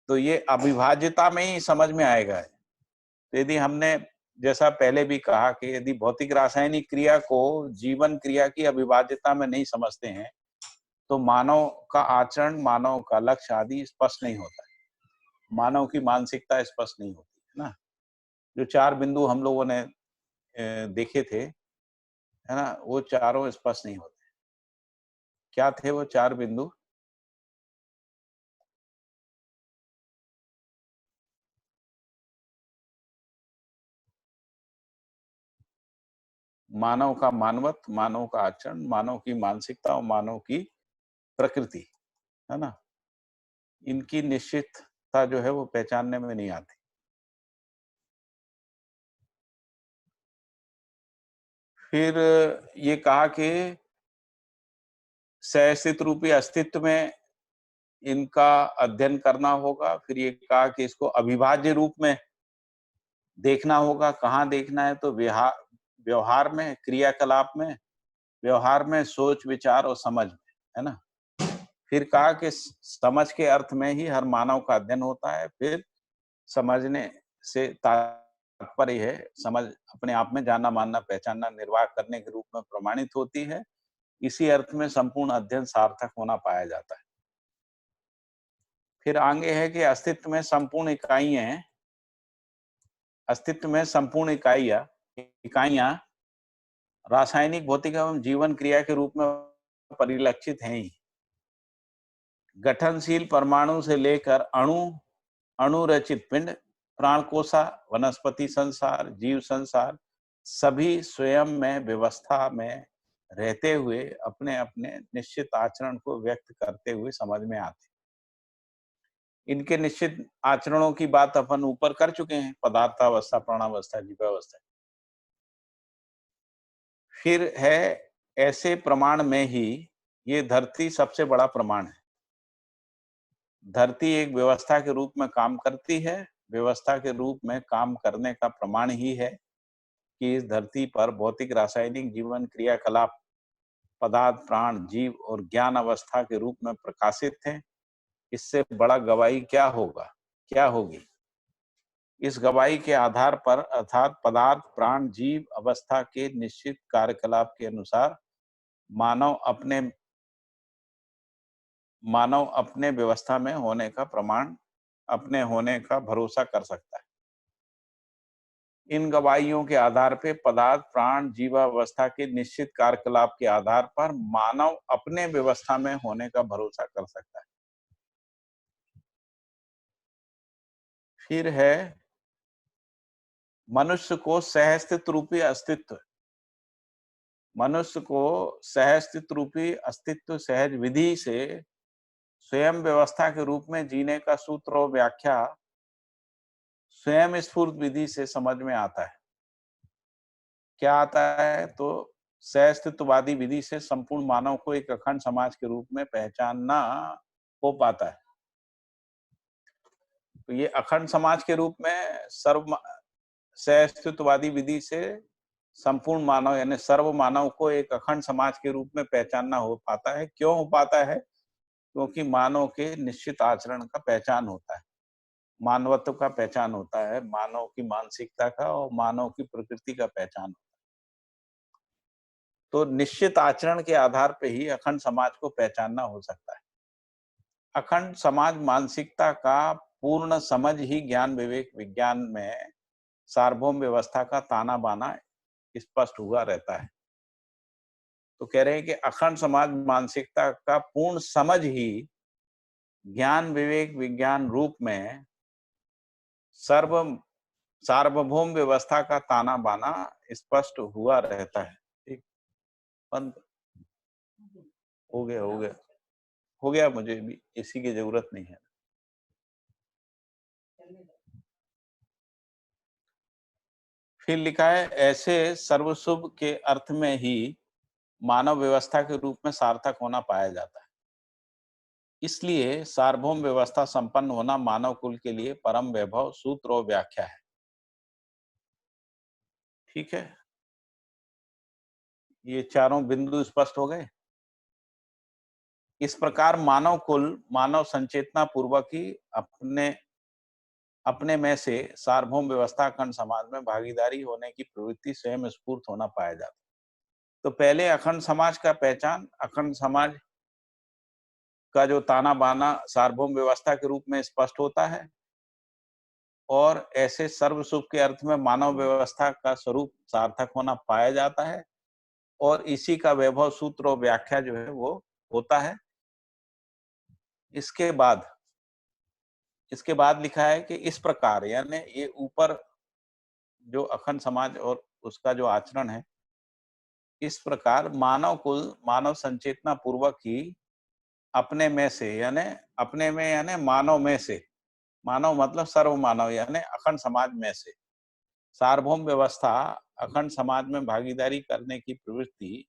तो ये अविभाज्यता में ही समझ में आएगा। तो यदि हमने, जैसा पहले भी कहा कि यदि भौतिक रासायनिक क्रिया को जीवन क्रिया की अविभाज्यता में नहीं समझते हैं, तो मानव का आचरण, मानव का लक्ष्य आदि स्पष्ट नहीं होता है, मानव की मानसिकता स्पष्ट नहीं होती है ना। जो 4 बिंदु हम लोगों ने देखे थे, है ना, वो चारों स्पष्ट नहीं होते। क्या थे वो 4 बिंदु? मानव का मानवत्व, मानव का आचरण, मानव की मानसिकता और मानव की प्रकृति, है ना। इनकी निश्चितता जो है वो पहचानने में नहीं आती। फिर ये कहा कि सहअस्तित्व रूपी अस्तित्व में इनका अध्ययन करना होगा। फिर ये कहा कि इसको अविभाज्य रूप में देखना होगा। कहाँ देखना है? तो व्यवहार में, क्रियाकलाप में, व्यवहार में, सोच, विचार और समझ में, है ना। फिर कहा कि समझ के अर्थ में ही हर मानव का अध्ययन होता है। फिर समझने से तात्पर्य है समझ अपने आप में जानना, मानना, पहचानना, निर्वाह करने के रूप में प्रमाणित होती है। इसी अर्थ में संपूर्ण अध्ययन सार्थक होना पाया जाता है। फिर आगे है कि अस्तित्व में संपूर्ण इकाइयां हैं, अस्तित्व में संपूर्ण इकाइयां रासायनिक, भौतिक एवं जीवन क्रिया के रूप में परिलक्षित हैं ही। गठनशील परमाणु से लेकर अणुरचित पिंड, प्राणकोशा, वनस्पति संसार, जीव संसार, सभी स्वयं में व्यवस्था में रहते हुए अपने अपने निश्चित आचरण को व्यक्त करते हुए समझ में आते। इनके निश्चित आचरणों की बात अपन ऊपर कर चुके हैं, पदार्थावस्था, प्राणावस्था, जीवावस्था। फिर है ऐसे प्रमाण में ही ये धरती सबसे बड़ा प्रमाण है। धरती एक व्यवस्था के रूप में काम करती है। व्यवस्था के रूप में काम करने का प्रमाण ही है कि इस धरती पर भौतिक रासायनिक जीवन क्रियाकलाप पदार्थ, प्राण, जीव और ज्ञान अवस्था के रूप में प्रकाशित थे। इससे बड़ा गवाही क्या होगा, क्या होगी? इस गवाही के आधार पर अर्थात पदार्थ, प्राण, जीव अवस्था के निश्चित कार्यकलाप के अनुसार मानव अपने व्यवस्था में होने का प्रमाण, अपने होने का भरोसा कर सकता है। इन गवाहियों के आधार पे पदार्थ, प्राण, जीवावस्था के निश्चित कार्यकलाप के आधार पर मानव अपने व्यवस्था में होने का भरोसा कर सकता है। फिर है मनुष्य को सहअस्तित्व रूपी अस्तित्व। मनुष्य को सहअस्तित्व रूपी अस्तित्व सहज विधि से स्वयं व्यवस्था के रूप में जीने का सूत्र और व्याख्या स्वयं स्फूर्त विधि से समझ में आता है। क्या आता है? तो सहअस्तित्ववादी विधि से संपूर्ण मानव को एक अखंड समाज के रूप में पहचानना हो पाता है। तो ये अखंड समाज के रूप में सहअस्तित्ववादी विधि से संपूर्ण मानव यानी सर्व मानव को एक अखंड समाज के रूप में पहचानना हो पाता है। क्यों हो पाता है? क्योंकि मानव के निश्चित आचरण का पहचान होता है, मानवत्व का पहचान होता है, मानव की मानसिकता का और मानव की प्रकृति का पहचान होता है। तो निश्चित आचरण के आधार पे ही अखंड समाज को पहचानना हो सकता है। अखंड समाज मानसिकता का पूर्ण समझ ही ज्ञान विवेक विज्ञान में सार्वभौम व्यवस्था का ताना बाना स्पष्ट हुआ रहता है। तो कह रहे हैं कि अखंड समाज मानसिकता का पूर्ण समझ ही ज्ञान विवेक विज्ञान रूप में सार्वभौम व्यवस्था का ताना बाना स्पष्ट हुआ रहता है। ठीक, बंद हो गया, मुझे भी इसी की जरूरत नहीं है। फिर लिखा है ऐसे सर्वशुभ के अर्थ में ही मानव व्यवस्था के रूप में सार्थक होना पाया जाता है। इसलिए सार्वभौम व्यवस्था संपन्न होना मानव कुल के लिए परम वैभव, सूत्र और व्याख्या है। ठीक है, ये चारों बिंदु स्पष्ट हो गए। इस प्रकार मानव कुल मानव संचेतना पूर्वक ही अपने अपने में से सार्वभौम व्यवस्था अखंड समाज में भागीदारी होने की प्रवृत्ति स्वयं स्फूर्त होना पाया जाता है। तो पहले अखंड समाज का पहचान अखंड समाज का जो ताना बाना सार्वभौम व्यवस्था के रूप में स्पष्ट होता है, और ऐसे सर्व सुख के अर्थ में मानव व्यवस्था का स्वरूप सार्थक होना पाया जाता है, और इसी का वैभव, सूत्र और व्याख्या जो है वो होता है। इसके बाद लिखा है कि इस प्रकार, यानी ये ऊपर जो अखंड समाज और उसका जो आचरण है, इस प्रकार मानव कुल मानव संचेतना पूर्वक ही अपने में से, यानी अपने में यानी मानव में से, मानव मतलब सर्व मानव यानी अखंड समाज में से सार्वभौम व्यवस्था अखंड समाज में भागीदारी करने की प्रवृत्ति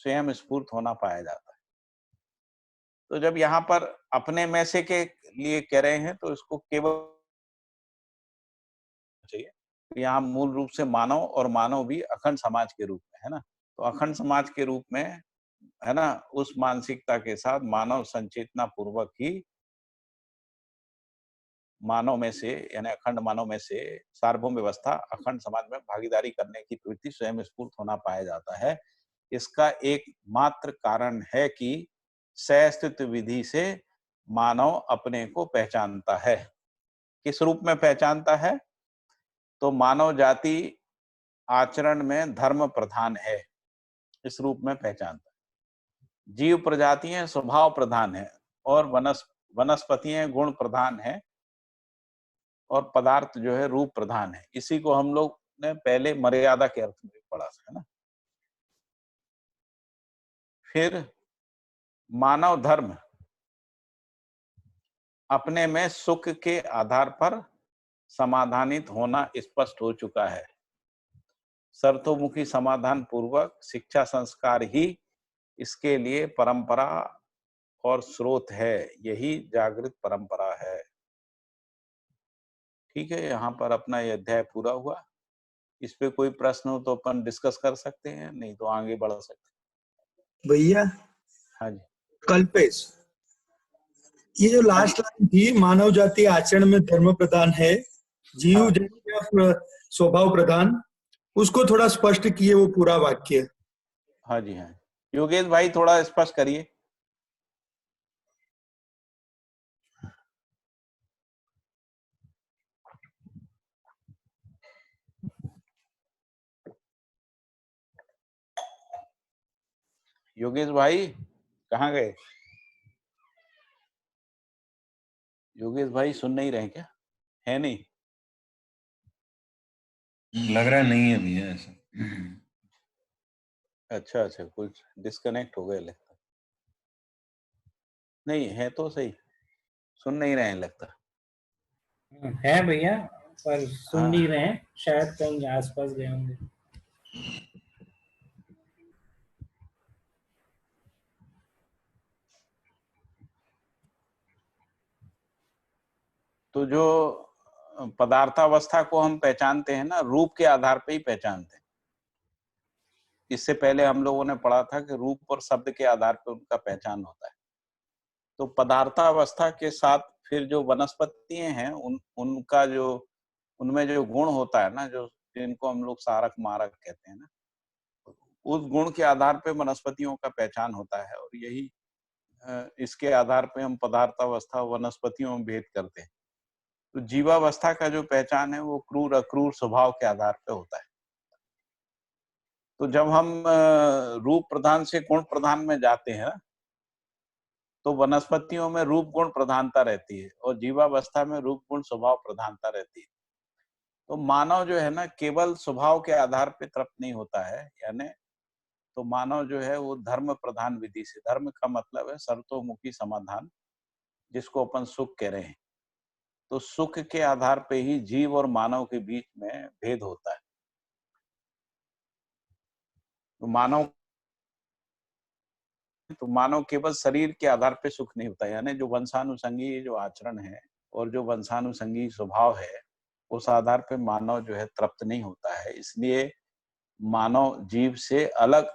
स्वयं स्फूर्त होना पाया जाता है। तो जब यहाँ पर अपने में से के लिए कह रहे हैं तो इसको केवल चाहिए, यहाँ मूल रूप से मानव और मानव भी अखंड समाज के रूप में है ना। तो अखंड समाज के रूप में है ना, उस मानसिकता के साथ मानव संचेतना पूर्वक ही मानव में से यानी अखंड मानव में से सार्वभौम व्यवस्था अखंड समाज में भागीदारी करने की प्रवृत्ति स्वयं स्फूर्त होना पाया जाता है। इसका एक मात्र कारण है कि सहअस्तित्व विधि से मानव अपने को पहचानता है। किस रूप में पहचानता है? तो मानव जाति आचरण में धर्म प्रधान है, इस रूप में पहचानता है। जीव प्रजातियां स्वभाव प्रधान है और वनस्पतियां गुण प्रधान है, और पदार्थ जो है रूप प्रधान है। इसी को हम लोग ने पहले मर्यादा के अर्थ में पढ़ा था, है ना। फिर मानव धर्म अपने में सुख के आधार पर समाधानित होना स्पष्ट हो चुका है। शर्तोमुखी समाधान पूर्वक शिक्षा संस्कार ही इसके लिए परंपरा और स्रोत है, यही जागृत परंपरा है। ठीक है, यहाँ पर अपना यह अध्याय पूरा हुआ। इस पे कोई प्रश्न हो तो अपन डिस्कस कर सकते हैं, नहीं तो आगे बढ़ सकते हैं। भैया हाँ जी, कल्पेश, ये जो लास्ट लाइन थी, मानव जाति आचरण में धर्म प्रधान है, जीव हाँ। जैसे स्वभाव प्रधान, उसको थोड़ा स्पष्ट किए वो पूरा वाक्य। हाँ जी, हाँ। योगेश भाई थोड़ा स्पष्ट करिए। योगेश भाई कहाँ गए? योगेश भाई सुन नहीं रहे क्या? है नहीं? लग रहा है नहीं है भैया ऐसा। अच्छा अच्छा, कुछ डिस्कनेक्ट हो गए लगता। नहीं है तो सही, सुन नहीं रहे हैं लगता। है भैया, पर सुन हाँ, नहीं रहे हैं, शायद कहीं आसपास गए होंगे। तो जो पदार्थावस्था को हम पहचानते हैं ना, रूप के आधार पे ही पहचानते हैं। इससे पहले हम लोगों ने पढ़ा था कि रूप और शब्द के आधार पर उनका पहचान होता है। तो पदार्थावस्था के साथ फिर जो वनस्पतियां हैं उनका जो उनमें जो गुण होता है ना, जो जिनको हम लोग सारक मारक कहते हैं ना, उस गुण के आधार पे वनस्पतियों का पहचान होता है, और यही इसके आधार पे हम पदार्थावस्था वनस्पतियों में भेद करते हैं। तो जीवावस्था का जो पहचान है वो क्रूर अक्रूर स्वभाव के आधार पे होता है। तो जब हम रूप प्रधान से गुण प्रधान में जाते हैं तो वनस्पतियों में रूप गुण प्रधानता रहती है और जीवावस्था में रूप गुण स्वभाव प्रधानता रहती है। तो मानव जो है ना, केवल स्वभाव के आधार पे तृप्त नहीं होता है, यानी तो मानव जो है वो धर्म प्रधान विधि से, धर्म का मतलब है शर्तोमुखी समाधान, जिसको अपन सुख कह रहे हैं। तो सुख के आधार पे ही जीव और मानव के बीच में भेद होता है। तो मानव तो मानव केवल शरीर के आधार पे सुख नहीं होता, यानी जो वंशानुसंगी जो आचरण है और जो वंशानुसंगी स्वभाव है, उस आधार पे मानव जो है तृप्त नहीं होता है। इसलिए मानव जीव से अलग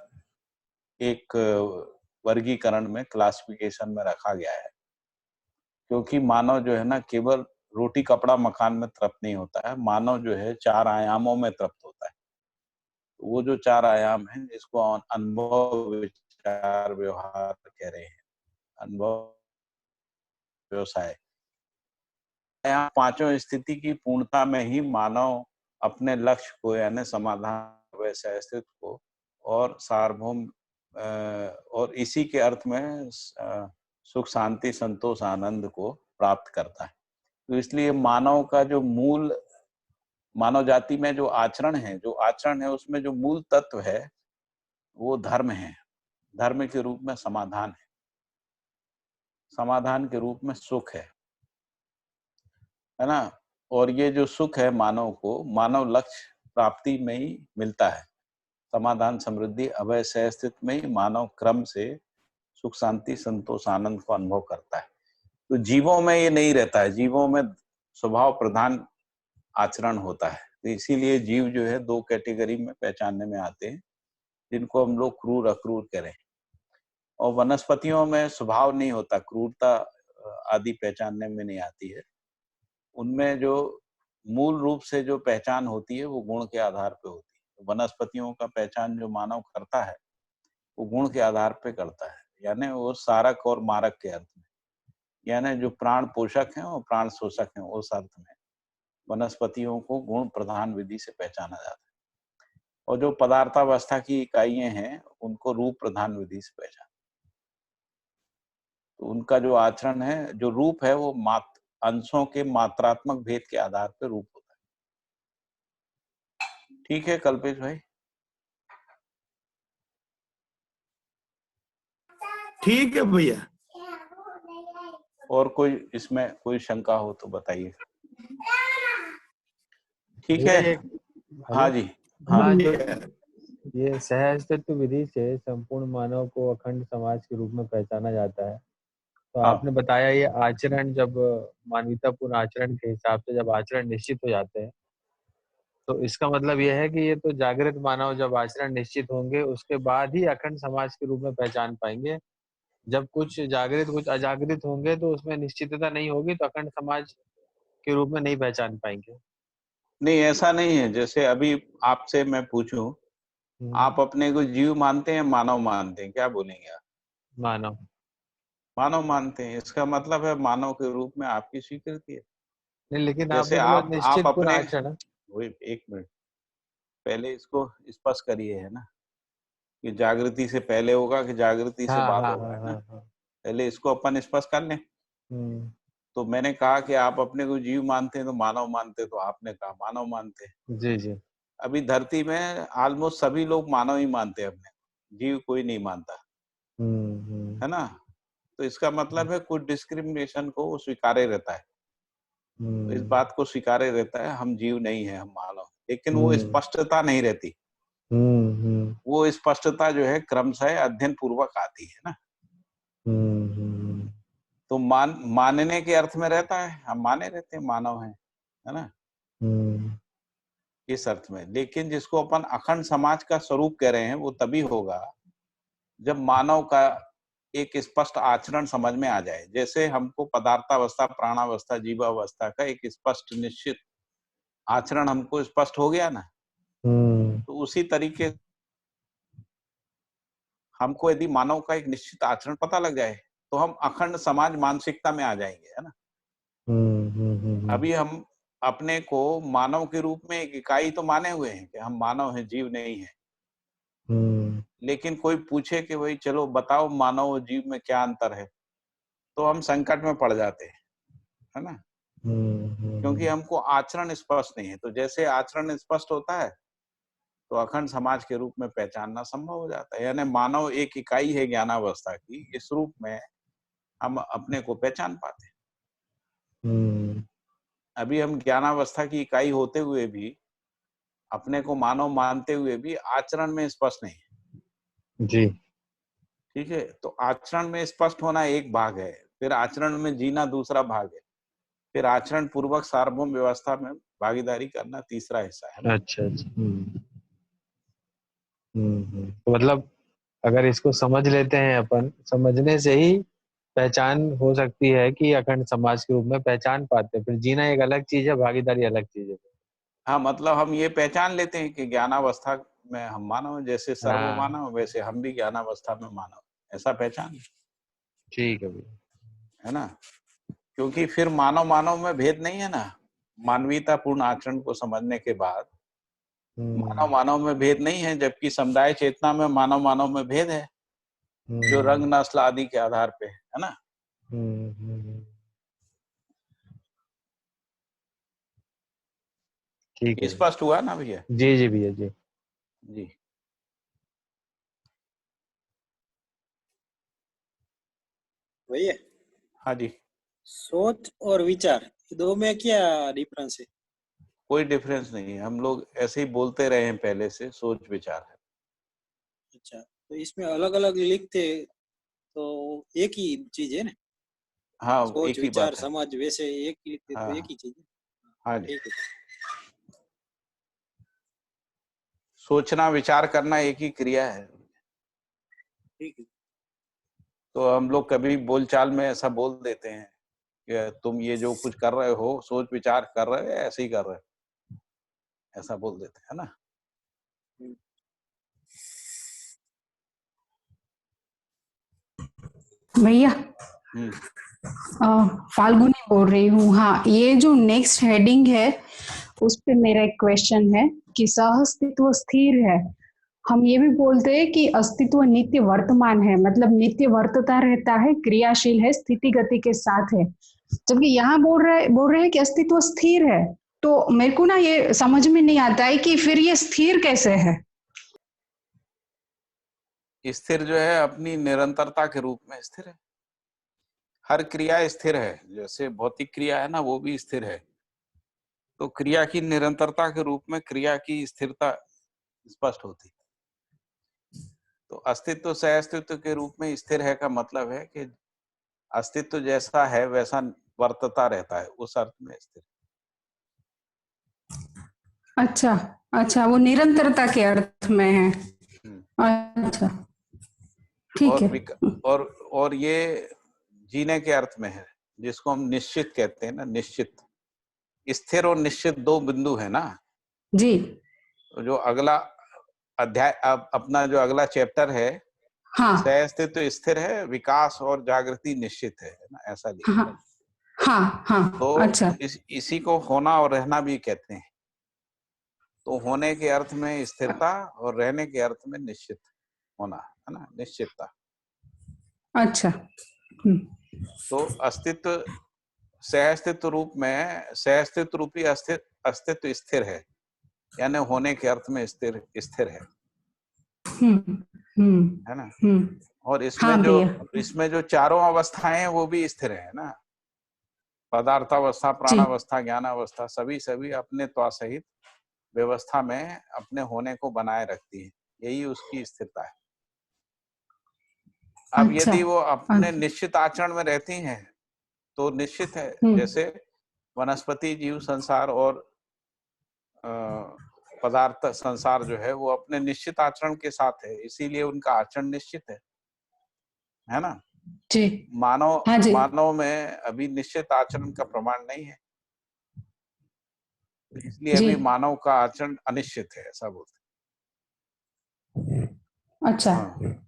एक वर्गीकरण में, क्लासिफिकेशन में रखा गया है, क्योंकि मानव जो है ना केवल रोटी कपड़ा मकान में तृप्त नहीं होता है। मानव जो है 4 आयामों में तृप्त होता है। वो जो 4 आयाम हैं, इसको अनुभव, विचार, व्यवहार कह रहे हैं, अनुभव, व्यवसाय। यहाँ पांचों स्थिति की पूर्णता में ही मानव अपने लक्ष्य को, यानी समाधान, वैसे अस्तित्व को और सार्वभौम और इसी के अर्थ में सुख, शांति, संतोष, आनंद को प्राप्त करता है। तो इसलिए मानव का जो मूल, मानव जाति में जो आचरण है उसमें जो मूल तत्व है वो धर्म है। धर्म के रूप में समाधान है, समाधान के रूप में सुख है ना। और ये जो सुख है मानव को, मानव लक्ष्य प्राप्ति में ही मिलता है। समाधान, समृद्धि, अभय, सह अस्तित्व में ही मानव क्रम से सुख, शांति, संतोष, आनंद को अनुभव करता है। तो जीवों में ये नहीं रहता है, जीवों में स्वभाव प्रधान आचरण होता है। तो इसीलिए जीव जो है 2 कैटेगरी में पहचानने में आते हैं, जिनको हम लोग क्रूर, अक्रूर कह रहे हैं। और वनस्पतियों में स्वभाव नहीं होता, क्रूरता आदि पहचानने में नहीं आती है। उनमें जो मूल रूप से जो पहचान होती है वो गुण के आधार पे होती है। वनस्पतियों का पहचान जो मानव करता है वो गुण के आधार पे करता है, यानी वो सारक और मारक के अर्थ में, यानी जो प्राण पोषक हैं और प्राण शोषक हैं, उस अर्थ में वनस्पतियों को गुण प्रधान विधि से पहचाना जाता है। और जो पदार्थावस्था की इकाइयां हैं उनको रूप प्रधान विधि से पहचाना। तो उनका जो आचरण है, जो रूप है, वो अंशों के मात्रात्मक भेद के आधार पर रूप होता है। ठीक है कल्पेश भाई? ठीक है भैया। और कोई इसमें कोई शंका हो तो बताइए। ठीक है। हाँ जी, हाँ। हाँ, जो ये सह अस्तित्व विधि से संपूर्ण मानव को अखंड समाज के रूप में पहचाना जाता है। तो आपने बताया ये आचरण, जब मानवीयतापूर्ण आचरण के हिसाब से जब आचरण निश्चित हो जाते हैं, तो इसका मतलब यह है कि ये तो जागृत मानव जब आचरण निश्चित होंगे उसके बाद ही अखंड समाज के रूप में पहचान पाएंगे। जब कुछ जागृत कुछ अजागृत होंगे तो उसमें निश्चितता नहीं होगी, तो अखंड समाज के रूप में नहीं पहचान पाएंगे। नहीं, ऐसा नहीं है। जैसे अभी आपसे मैं पूछूं, आप अपने को जीव मानते हैं, मानव मानते हैं, क्या बोलेंगे आप? मानव। मानव मानते हैं, इसका मतलब है मानव के रूप में आपकी स्वीकृति है। नहीं, लेकिन जैसे आपने बोला आप निश्चित पूर्ण अपने, आचरण। वही 1 मिनट पहले इसको स्पष्ट करिए, है ना, कि जागृति से पहले होगा कि जागृति से हाँ बाद हाँ होगा, हाँ है ना। हाँ हाँ। पहले इसको अपन स्पष्ट कर लें। हम्म। तो मैंने कहा कि आप अपने को जीव मानते हैं तो मानव मानते हैं, तो आपने कहा मानव मानते हैं। जी जी। अभी धरती में ऑलमोस्ट सभी लोग मानव ही मानते हैं अपने को, जीव कोई नहीं मानता, है ना। तो इसका मतलब है कुछ डिस्क्रिमिनेशन को वो स्वीकार्य रहता है। तो इस बात को स्वीकार्य रहता है, हम जीव नहीं है, हम मानव हैं। लेकिन वो स्पष्टता नहीं रहती। वो स्पष्टता जो है क्रमशः अध्ययन पूर्वक आती है ना। तो मानने के अर्थ में रहता है, हम माने रहते हैं, मानव हैं, है ना, इस अर्थ में। लेकिन जिसको अपन अखंड समाज का स्वरूप कह रहे हैं वो तभी होगा जब मानव का एक स्पष्ट आचरण समझ में आ जाए। जैसे हमको पदार्थावस्था, प्राणावस्था, जीवावस्था का एक स्पष्ट निश्चित आचरण हमको स्पष्ट हो गया ना, तो उसी तरीके हमको यदि मानव का एक निश्चित आचरण पता लग जाए तो हम अखंड समाज मानसिकता में आ जाएंगे, है ना। अभी हम अपने को मानव के रूप में एक इकाई तो माने हुए हैं कि हम मानव हैं, जीव नहीं है। लेकिन कोई पूछे कि भाई चलो बताओ मानव और जीव में क्या अंतर है, तो हम संकट में पड़ जाते हैं, है ना, क्योंकि हमको आचरण स्पष्ट नहीं है। तो जैसे आचरण स्पष्ट होता है तो अखंड समाज के रूप में पहचानना संभव हो जाता है। यानी मानव एक इकाई है ज्ञानावस्था की, इस रूप में हम अपने को पहचान पाते हैं। अभी हम ज्ञानावस्था की इकाई होते हुए भी, अपने को मानव मानते हुए भी आचरण में स्पष्ट नहीं है। जी। ठीक है, तो आचरण में स्पष्ट होना एक भाग है, फिर आचरण में जीना दूसरा भाग है, फिर आचरण पूर्वक सार्वभौम व्यवस्था में भागीदारी करना तीसरा हिस्सा है ना। अच्छा अच्छा। तो मतलब अगर इसको समझ लेते हैं अपन, समझने से ही पहचान हो सकती है कि अखंड समाज के रूप में पहचान पाते हैं। फिर जीना एक अलग चीज है, भागीदारी अलग चीज है। हाँ, मतलब हम ये पहचान लेते हैं कि ज्ञानावस्था में हम मानव, जैसे सर्व हाँ मानव वैसे हम भी ज्ञानावस्था में मानव, ऐसा पहचान, ठीक है भैया। है ना। क्योंकि फिर मानव मानव में भेद नहीं है ना, मानवीयता पूर्ण आचरण को समझने के बाद मानव हम्म मानव में भेद नहीं है, जबकि समुदाय चेतना में मानव मानव में भेद है, जो रंग हम्म नस्ल आदि के आधार पे है ना। हम्म। ठीक है स्पष्ट हुआ ना भैया? जी जी भैया जी। जी वही है। हाँ जी, सोच और विचार, ये दो में क्या डिफरेंस है? कोई डिफरेंस नहीं है, हम लोग ऐसे ही बोलते रहे हैं पहले से, सोच विचार है। अच्छा, तो इसमें अलग अलग लिखते तो एक ही चीज है ना? हाँ, सोच एक ही विचार बात है। समाज वैसे एक ही लिखते तो एक हाँ ही चीज है। हाँ जी, ठीक है। सोचना विचार करना एक ही क्रिया है। ठीक है। तो हम लोग कभी बोलचाल में ऐसा बोल देते हैं कि तुम ये जो कुछ कर रहे हो सोच विचार कर रहे हो, ऐसे ही कर रहे हो, ऐसा बोल देते हैं ना। भैया हम्म फाल्गुनी बोल रही हूँ। हाँ, ये जो नेक्स्ट हेडिंग है उस पे मेरा एक क्वेश्चन है कि सहअस्तित्व स्थिर है। हम ये भी बोलते हैं कि अस्तित्व नित्य वर्तमान है, मतलब नित्य वर्तता रहता है, क्रियाशील है, स्थिति गति के साथ है। जबकि यहाँ बोल रहे हैं कि अस्तित्व स्थिर है। तो मेरे को ना ये समझ में नहीं आता है कि फिर ये स्थिर कैसे है। स्थिर जो है अपनी निरंतरता के रूप में स्थिर है। हर क्रिया स्थिर है, जैसे भौतिक क्रिया है ना, वो भी स्थिर है। तो क्रिया की निरंतरता के रूप में क्रिया की स्थिरता स्पष्ट होती। तो अस्तित्व सह अस्तित्व के रूप में स्थिर है का मतलब है कि अस्तित्व जैसा है वैसा वर्तता रहता है, उस अर्थ में स्थिर। अच्छा अच्छा, वो निरंतरता के अर्थ में है। अच्छा ठीक है। और ये जीने के अर्थ में है, जिसको हम निश्चित कहते हैं ना, निश्चित। स्थिर और निश्चित दो बिंदु है ना। जी तो जो अगला अध्याय, अपना जो अगला चैप्टर है, हाँ सह अस्तित्व स्थिर है, विकास और जागृति निश्चित है ना, ऐसा लिखा। हाँ हाँ हाँ। तो अच्छा इसी को होना और रहना भी कहते हैं। तो होने के अर्थ में स्थिरता और रहने के अर्थ में निश्चित होना, है ना, निश्चितता। अच्छा। तो अस्तित्व सह अस्तित्व रूप में सह अस्तित्व रूपी अस्तित्व स्थिर है, यानी होने के अर्थ में स्थिर है हम्म है ना। हम्म। और हाँ भैया। इसमें जो चारों अवस्थाएं हैं वो भी स्थिर है ना। पदार्थावस्था, जी प्राणावस्था, ज्ञानावस्था, सभी अपने त्वा सहित व्यवस्था में अपने होने को बनाए रखती है, यही उसकी स्थिरता है। अब अच्छा यदि वो अपने अच्छा। निश्चित आचरण में रहती हैं तो निश्चित है, जैसे वनस्पति जीव संसार और पदार्थ संसार जो है वो अपने निश्चित आचरण के साथ है, इसीलिए उनका आचरण निश्चित है ना। जी हाँ जी। मानव में अभी निश्चित आचरण का प्रमाण नहीं है, इसलिए जी अभी मानव का आचरण अनिश्चित है, ऐसा बोलते अच्छा। हैं। हाँ,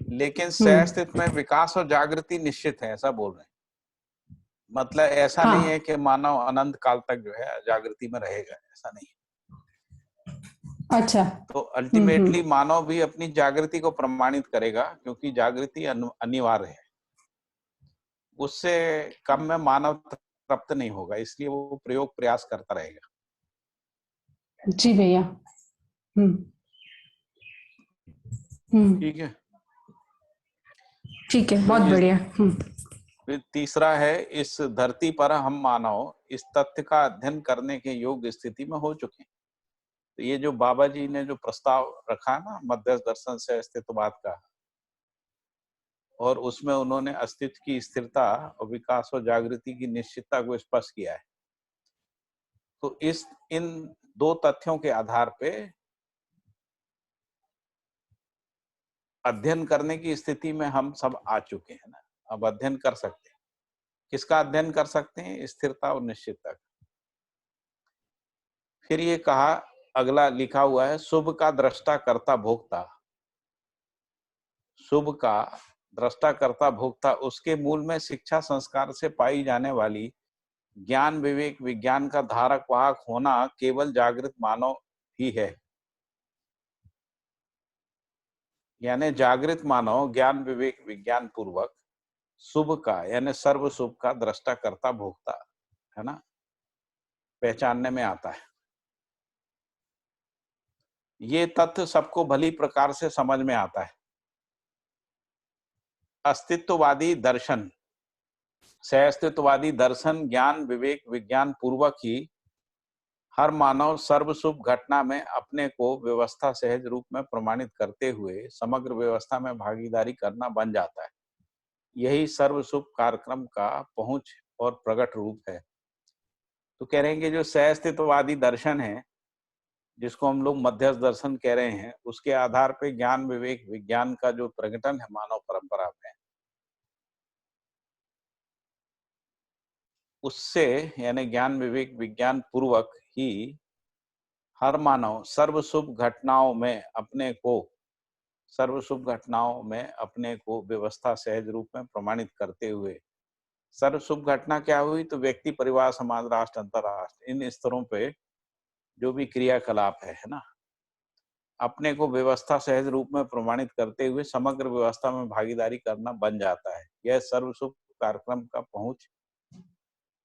लेकिन सह अस्तित्व में विकास और जागृति निश्चित है, ऐसा बोल रहे हैं। मतलब ऐसा नहीं है हाँ कि मानव अनंत काल तक जो है जागृति में रहेगा, ऐसा नहीं है। अच्छा। तो अल्टीमेटली मानव भी अपनी जागृति को प्रमाणित करेगा, क्योंकि जागृति अनिवार्य है। उससे कम में मानव तृप्त नहीं होगा, इसलिए वो प्रयोग प्रयास करता रहेगा। जी भैया। ठीक है। ठीक है, तो बहुत बढ़िया। फिर तीसरा है, इस धरती पर हम मानव इस तथ्य का अध्ययन करने के योग्य स्थिति में हो चुके हैं। तो ये जो बाबा जी ने जो प्रस्ताव रखा है ना, मध्यस्थ दर्शन से अस्तित्ववाद का, और उसमें उन्होंने अस्तित्व की स्थिरता और विकास और जागृति की निश्चितता को स्पष्ट किया है। तो इन दो तथ्यों के आधार पे अध्ययन करने की स्थिति में हम सब आ चुके हैं ना। अब अध्ययन कर सकते हैं। किसका अध्ययन कर सकते हैं? स्थिरता और निश्चितता का। फिर ये कहा, अगला लिखा हुआ है, शुभ का दृष्टा कर्ता भोक्ता। शुभ का दृष्टा कर्ता भोक्ता, उसके मूल में शिक्षा संस्कार से पाई जाने वाली ज्ञान विवेक विज्ञान का धारक वाहक होना केवल जागृत मानव ही है। यानी जागृत मानव ज्ञान विवेक विज्ञान पूर्वक शुभ का यानी सर्व शुभ का दृष्टा कर्ता भोक्ता है ना, पहचानने में आता है। ये तथ्य सबको भली प्रकार से समझ में आता है। अस्तित्ववादी दर्शन, सहअस्तित्ववादी दर्शन ज्ञान विवेक विज्ञान पूर्वक ही हर मानव सर्वशुभ घटना में अपने को व्यवस्था सहज रूप में प्रमाणित करते हुए समग्र व्यवस्था में भागीदारी करना बन जाता है। यही सर्वशुभ कार्यक्रम का पहुंच और प्रकट रूप है। तो कह रहे हैं कि जो सहअस्तित्ववादी दर्शन है, जिसको हम लोग मध्यस्थ दर्शन कह रहे हैं, उसके आधार पे ज्ञान विवेक विज्ञान का जो प्रकटन है मानव परंपरा में, उससे यानी ज्ञान विवेक विज्ञान पूर्वक ही हर मानव सर्वशुभ घटनाओं में अपने को व्यवस्था सहज रूप में प्रमाणित करते हुए, सर्वशुभ घटना क्या हुई? तो व्यक्ति परिवार समाज राष्ट्र अंतरराष्ट्र इन स्तरों पे जो भी क्रियाकलाप है ना, अपने को व्यवस्था सहज रूप में प्रमाणित करते हुए समग्र व्यवस्था में भागीदारी करना बन जाता है। यह सर्वशुभ कार्यक्रम का पहुंच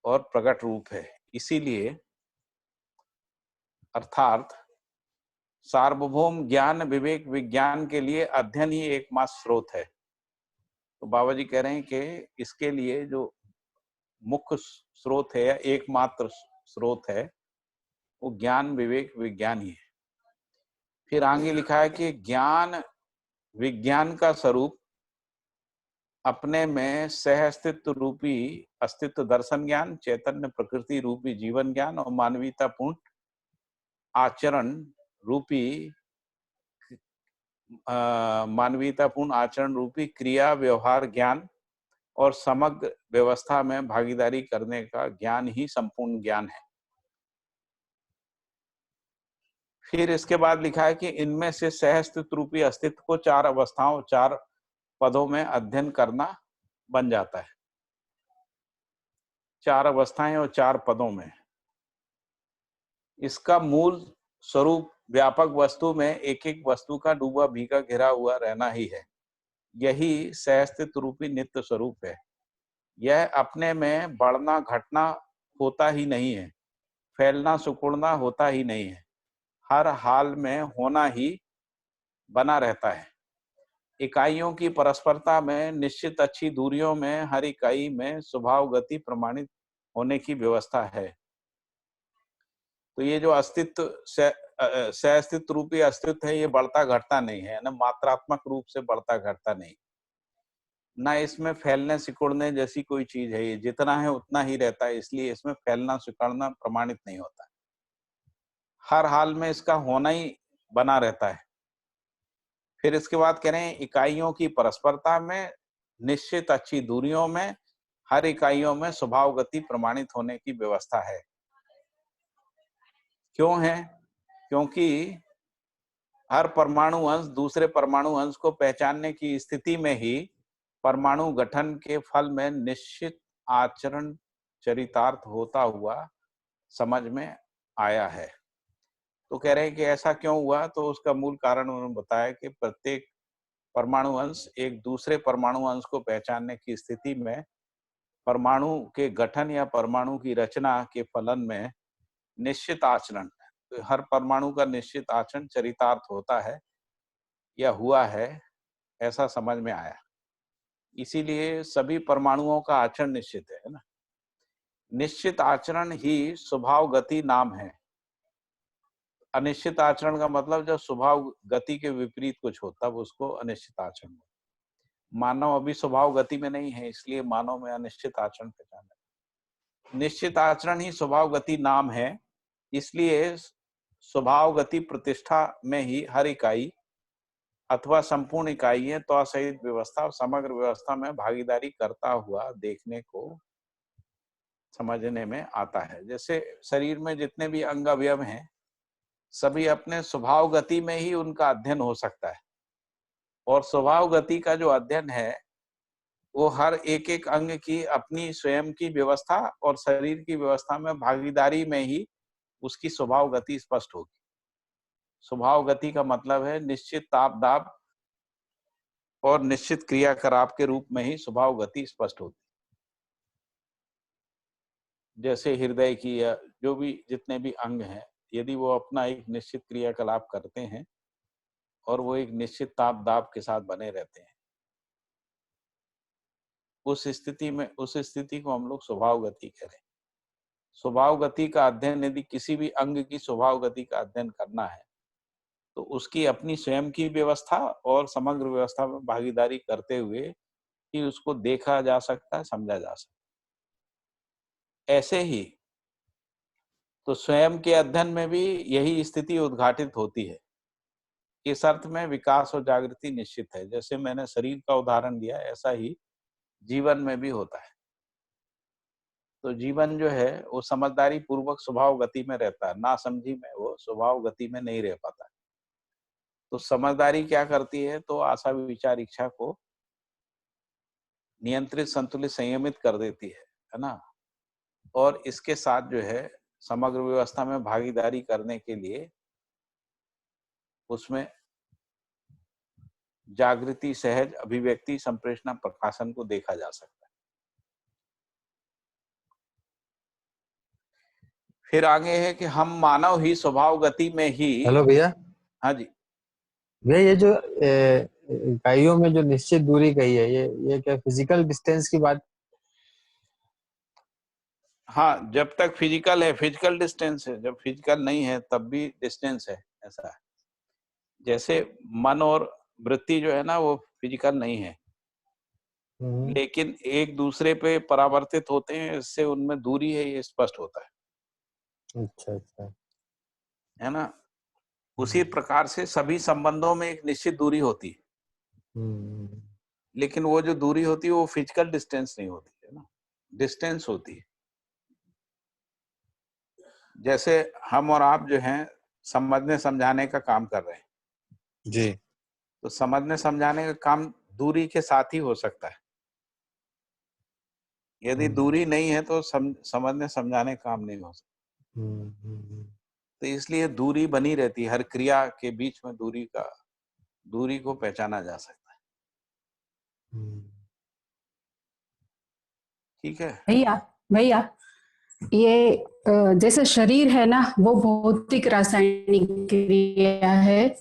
और प्रकट रूप है। इसीलिए अर्थात सार्वभौम ज्ञान विवेक विज्ञान के लिए अध्ययन ही एकमात्र स्रोत है। तो बाबा जी कह रहे हैं कि इसके लिए जो मुख्य स्रोत है या एकमात्र स्रोत है वो ज्ञान विवेक विज्ञान ही है। फिर आगे लिखा है कि ज्ञान विज्ञान का स्वरूप अपने में सह अस्तित्व रूपी अस्तित्व दर्शन ज्ञान, चैतन्य प्रकृति रूपी जीवन ज्ञान और मानवीयतापूर्ण आचरण रूपी क्रिया व्यवहार ज्ञान और समग्र व्यवस्था में भागीदारी करने का ज्ञान ही संपूर्ण ज्ञान है। फिर इसके बाद लिखा है कि इनमें से सह अस्तित्व रूपी अस्तित्व को 4 अवस्थाओं 4 पदों में अध्ययन करना बन जाता है। 4 अवस्थाएं और 4 पदों में। इसका मूल स्वरूप व्यापक वस्तु में एक एक वस्तु का डूबा भीगा घिरा हुआ रहना ही है। यही सहअस्तित्व रूपी नित्य स्वरूप है। यह अपने में बढ़ना घटना होता ही नहीं है, फैलना सिकुड़ना होता ही नहीं है, हर हाल में होना ही बना रहता है। इकाइयों की परस्परता में निश्चित अच्छी दूरियों में हर इकाई में स्वभाव गति प्रमाणित होने की व्यवस्था है। तो ये जो अस्तित्व सहअस्तित्व रूपी अस्तित्व है, ये बढ़ता घटता नहीं है ना, मात्रात्मक रूप से बढ़ता घटता नहीं, ना इसमें फैलने सिकुड़ने जैसी कोई चीज है। ये जितना है उतना ही रहता है, इसलिए इसमें फैलना सिकुड़ना प्रमाणित नहीं होता। हर हाल में इसका होना ही बना रहता है। फिर इसके बाद कह रहे हैं इकाइयों की परस्परता में निश्चित अच्छी दूरियों में हर इकाइयों में स्वभाव गति प्रमाणित होने की व्यवस्था है। क्यों है? क्योंकि हर परमाणु अंश दूसरे परमाणु अंश को पहचानने की स्थिति में ही परमाणु गठन के फल में निश्चित आचरण चरितार्थ होता हुआ समझ में आया है। तो कह रहे हैं कि ऐसा क्यों हुआ? तो उसका मूल कारण उन्होंने बताया कि प्रत्येक परमाणु अंश एक दूसरे परमाणु अंश को पहचानने की स्थिति में परमाणु के गठन या परमाणु की रचना के फलन में निश्चित आचरण, तो हर परमाणु का निश्चित आचरण चरितार्थ होता है या हुआ है, ऐसा समझ में आया। इसीलिए सभी परमाणुओं का आचरण निश्चित है ना। निश्चित आचरण ही स्वभाव गति नाम है। अनिश्चित आचरण का मतलब जब स्वभाव गति के विपरीत कुछ हो तब उसको अनिश्चित आचरण हो। मानव अभी स्वभाव गति में नहीं है, इसलिए मानव में अनिश्चित आचरण पहचान है। निश्चित आचरण ही स्वभाव गति नाम है, इसलिए स्वभाव गति प्रतिष्ठा में ही हर इकाई अथवा संपूर्ण इकाई है तो सहित व्यवस्था और समग्र व्यवस्था में भागीदारी करता हुआ देखने को समझने में आता है। जैसे शरीर में जितने भी अंग अवयव हैं, सभी अपने स्वभाव गति में ही उनका अध्ययन हो सकता है, और स्वभाव गति का जो अध्ययन है वो हर एक एक अंग की अपनी स्वयं की व्यवस्था और शरीर की व्यवस्था में भागीदारी में ही उसकी स्वभाव गति स्पष्ट होगी। स्वभाव गति का मतलब है निश्चित ताप दाब और निश्चित क्रियाकलाप के रूप में ही स्वभाव गति स्पष्ट होती है। जैसे हृदय की या जो भी जितने भी अंग हैं, यदि वो अपना एक निश्चित क्रियाकलाप करते हैं और वो एक निश्चित ताप दाब के साथ बने रहते हैं, उस स्थिति को हम लोग स्वभाव गति करें। स्वभाव गति का अध्ययन यदि किसी भी अंग की स्वभाव गति का अध्ययन करना है तो उसकी अपनी स्वयं की व्यवस्था और समग्र व्यवस्था में भागीदारी करते हुए ही उसको देखा जा सकता है, समझा जा सकता है। ऐसे ही तो स्वयं के अध्ययन में भी यही स्थिति उद्घाटित होती है। इस अर्थ में विकास और जागृति निश्चित है। जैसे मैंने शरीर का उदाहरण दिया, ऐसा ही जीवन में भी होता है। तो जीवन जो है वो समझदारी पूर्वक स्वभाव गति में रहता है, ना समझी में वो स्वभाव गति में नहीं रह पाता। तो समझदारी क्या करती है, तो आशा विचार इच्छा को नियंत्रित संतुलित संयमित कर देती है ना। और इसके साथ जो है समग्र व्यवस्था में भागीदारी करने के लिए उसमें जागृति, सहज अभिव्यक्ति, संप्रेषणा, प्रकाशन को देखा जा सकता है। फिर आगे है कि हम मानव ही स्वभाव गति में ही। हेलो भैया। हाँ जी भैया, ये जो इकाइयों में जो निश्चित दूरी कही है, ये क्या फिजिकल डिस्टेंस की बात? हाँ, जब तक फिजिकल है फिजिकल डिस्टेंस है, जब फिजिकल नहीं है तब भी डिस्टेंस है, ऐसा है। जैसे मन और वृत्ति जो है ना वो फिजिकल नहीं है, लेकिन एक दूसरे पे परावर्तित होते हैं, इससे उनमें दूरी है, ये स्पष्ट होता है। अच्छा। है ना। उसी प्रकार से सभी संबंधों में एक निश्चित दूरी होती है, लेकिन वो जो दूरी होती है वो फिजिकल डिस्टेंस नहीं होती है ना, डिस्टेंस होती है। जैसे हम और आप जो हैं समझने समझाने का काम कर रहे हैं जी, तो समझने समझाने का काम दूरी के साथ ही हो सकता है। यदि दूरी नहीं है तो समझने समझाने का काम नहीं हो सकता। तो इसलिए दूरी बनी रहती है, हर क्रिया के बीच में दूरी को पहचाना जा सकता है। ठीक है भैया ये जैसे शरीर है ना वो भौतिक रासायनिक क्रिया है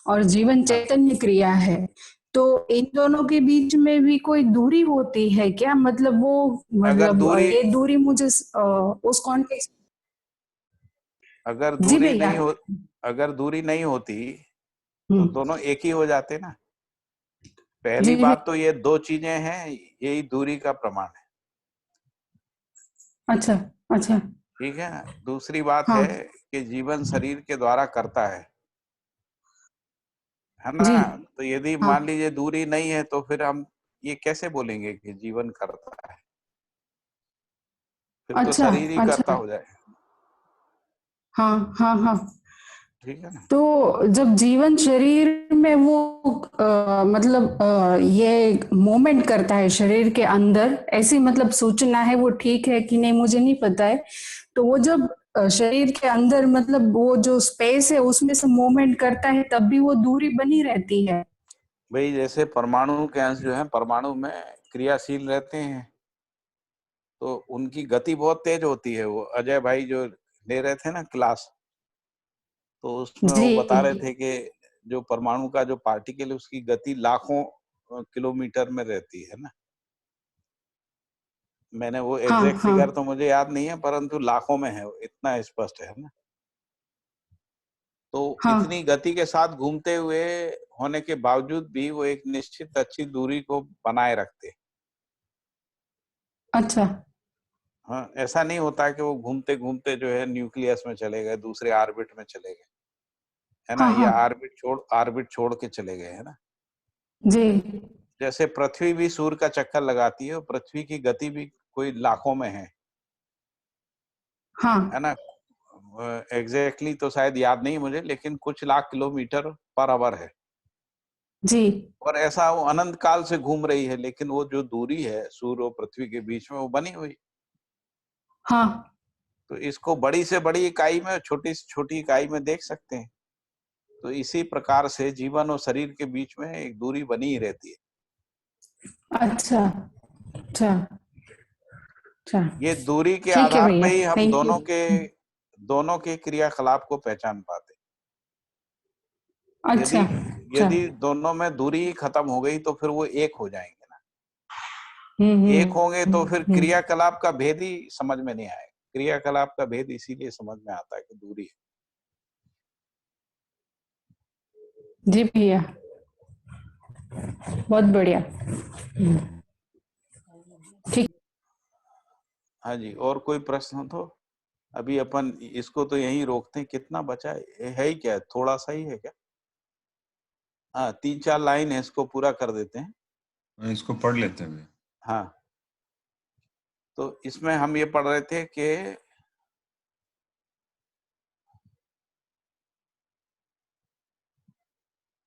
और जीवन चैतन्य क्रिया है, तो इन दोनों के बीच में भी कोई दूरी होती है क्या? मतलब वो ये दूरी मुझे उस कॉन्टेक्स्ट। अगर दूरी नहीं होती तो दोनों एक ही हो जाते ना। पहली बात तो ये दो चीजें हैं, यही दूरी का प्रमाण है। अच्छा ठीक है ना। दूसरी बात है कि जीवन शरीर के द्वारा करता है ना। तो यदि मान लीजिए दूरी नहीं है तो फिर हम ये कैसे बोलेंगे कि जीवन करता है, फिर तो शरीर ही करता हो जाए। हाँ ठीक है ना। तो जब जीवन शरीर में वो ये मूवमेंट करता है शरीर के अंदर, ऐसी मतलब सूचना है, वो ठीक है कि नहीं मुझे नहीं पता है। तो वो जब शरीर के अंदर मतलब वो जो स्पेस है उसमें से मूवमेंट करता है तब भी वो दूरी बनी रहती है। भाई जैसे परमाणु के अंश जो है परमाणु में क्रियाशील रहते हैं तो उनकी गति बहुत तेज होती है। वो अजय भाई जो ले रहे थे ना क्लास, तो उसमें वो बता रहे थे कि जो परमाणु का जो पार्टिकल है उसकी गति लाखों किलोमीटर में रहती है ना। मैंने वो एग्जैक्ट फिगर तो मुझे याद नहीं है, परंतु लाखों में है, इतना स्पष्ट है ना। तो हाँ। इतनी गति के साथ घूमते हुए होने के बावजूद भी वो एक निश्चित अच्छी दूरी को बनाए रखते। अच्छा। हाँ, ऐसा नहीं होता कि वो घूमते घूमते जो है न्यूक्लियस में चले गए, दूसरे ऑर्बिट में चले गए, है ना, हाँ या हाँ ऑर्बिट छोड़ के चले गए, है ना। जी। जैसे पृथ्वी भी सूर्य का चक्कर लगाती है और पृथ्वी की गति भी कोई लाखों में है हाँ ना। एग्जैक्टली तो शायद याद नहीं मुझे, लेकिन कुछ लाख किलोमीटर पर आवर है जी। और ऐसा वो अनंत काल से घूम रही है, लेकिन वो जो दूरी है सूर्य और पृथ्वी के बीच में वो बनी हुई। हाँ तो इसको बड़ी से बड़ी इकाई में, छोटी से छोटी इकाई में देख सकते हैं। तो इसी प्रकार से जीवन और शरीर के बीच में एक दूरी बनी ही रहती है। अच्छा अच्छा अच्छा। ये दूरी के ठीक है आधार भैया, पे ही हम थैंक यू। दोनों के क्रियाकलाप को पहचान पाते। अच्छा यदि अच्छा। यदि दोनों में दूरी ही खत्म हो गई तो फिर वो एक हो जाएंगे ना। एक होंगे तो फिर क्रियाकलाप का भेद ही समझ में नहीं आएगा। क्रियाकलाप का भेद इसीलिए समझ में आता है कि दूरी है। जी भैया, बहुत बढ़िया। ठीक। हाँ जी, और कोई प्रश्न हो तो अभी अपन इसको तो यहीं रोकते हैं। कितना बचा है ही क्या, थोड़ा सा ही है क्या? हाँ, 3-4 लाइन है, इसको पूरा कर देते हैं। इसको पढ़ लेते हैं। हाँ, तो इसमें हम ये पढ़ रहे थे कि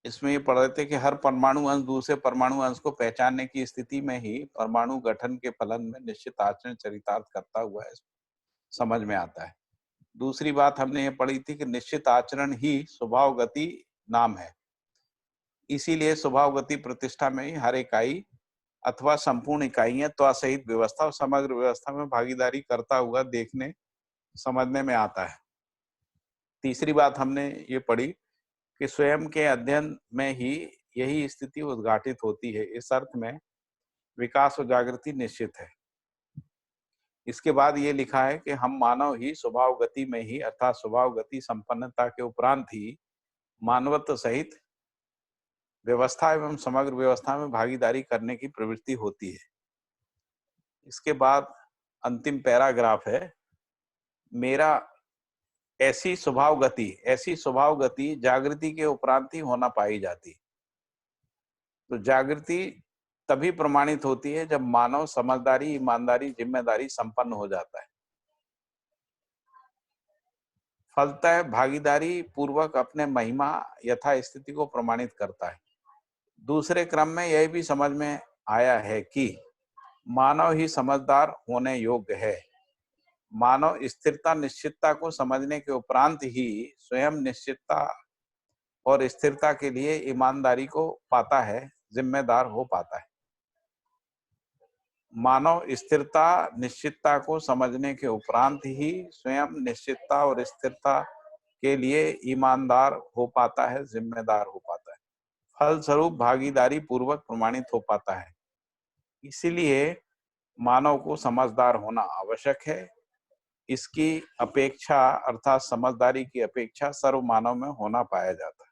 इसमें ये पढ़ रहे थे कि हर परमाणु अंश दूसरे परमाणु अंश को पहचानने की स्थिति में ही परमाणु गठन के फलन में निश्चित आचरण चरितार्थ करता हुआ है, समझ में आता है। दूसरी बात हमने ये पढ़ी थी कि निश्चित आचरण ही स्वभाव गति नाम है। इसीलिए स्वभाव गति प्रतिष्ठा में ही हर इकाई अथवा संपूर्ण इकाइयां त्वा सहित व्यवस्था और समग्र व्यवस्था में भागीदारी करता हुआ देखने समझने में आता है। तीसरी बात हमने ये पढ़ी कि स्वयं के अध्ययन में ही यही स्थिति उद्घाटित होती है। इस अर्थ में विकास और जागृति निश्चित है। इसके बाद ये लिखा है कि हम मानव ही स्वभाव गति में ही अर्थात स्वभाव गति संपन्नता के उपरांत ही मानवत्व सहित व्यवस्था एवं समग्र व्यवस्था में भागीदारी करने की प्रवृत्ति होती है। इसके बाद अंतिम पैराग्राफ है, मेरा ऐसी स्वभाव गति जागृति के उपरांत ही होना पाई जाती। तो जागृति तभी प्रमाणित होती है जब मानव समझदारी, ईमानदारी, जिम्मेदारी संपन्न हो जाता है। फलतः भागीदारी पूर्वक अपने महिमा यथा स्थिति को प्रमाणित करता है। दूसरे क्रम में यह भी समझ में आया है कि मानव ही समझदार होने योग्य है। मानव स्थिरता निश्चितता को समझने के उपरांत ही स्वयं निश्चितता और स्थिरता के लिए ईमानदारी को पाता है, जिम्मेदार हो पाता है। मानव स्थिरता निश्चितता को समझने के उपरांत ही स्वयं निश्चितता और स्थिरता के लिए ईमानदार हो पाता है, जिम्मेदार हो पाता है। फलस्वरूप भागीदारी पूर्वक प्रमाणित हो पाता है। इसीलिए मानव को समझदार होना आवश्यक है। इसकी अपेक्षा अर्थात समझदारी की अपेक्षा सर्व मानव में होना पाया जाता है।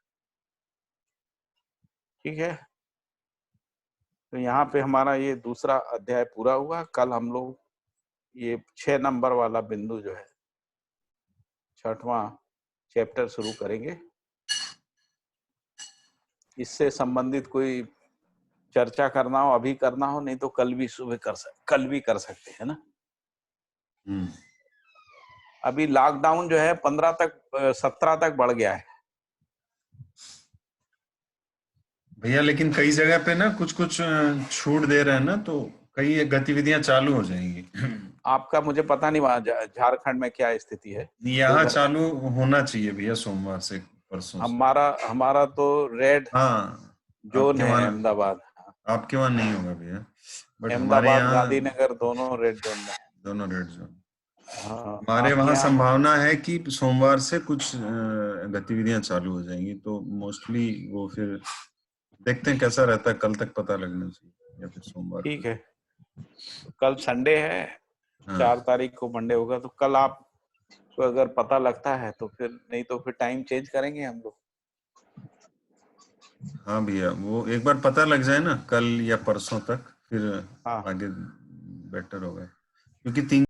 ठीक है, तो यहाँ पे हमारा ये दूसरा अध्याय पूरा हुआ। कल हम लोग ये 6 नंबर वाला बिंदु जो है 6वां चैप्टर शुरू करेंगे। इससे संबंधित कोई चर्चा करना हो, अभी करना हो, नहीं तो कल भी कर सकते हैं ना। अभी लॉकडाउन जो है 17 तक बढ़ गया है भैया, लेकिन कई जगह पे ना कुछ छूट दे रहे हैं ना, तो कई गतिविधियां चालू हो जाएंगी। आपका मुझे पता नहीं वहां झारखंड में क्या स्थिति है। यहाँ चालू होना चाहिए भैया, सोमवार से परसों से। हमारा तो रेड जोन है अहमदाबाद। आपके वहां नहीं होगा भैया, बट हमारे अहमदाबाद, यहाँ गांधीनगर दोनों रेड जोन में। दोनों रेड जोन। हाँ, हमारे वहाँ संभावना है कि सोमवार से कुछ गतिविधियां चालू हो जाएंगी, तो मोस्टली वो फिर देखते हैं कैसा रहता है, कल तक पता लगना चाहिए या फिर सोमवार। ठीक है, तो कल संडे है, 4 तारीख को मंडे होगा, तो कल आप तो अगर पता लगता है तो फिर, नहीं तो फिर टाइम चेंज करेंगे हम लोग। हाँ भैया, वो एक बार पता लग जाए ना कल या परसों तक, फिर हाँ आगे बेटर होगा, क्योंकि 3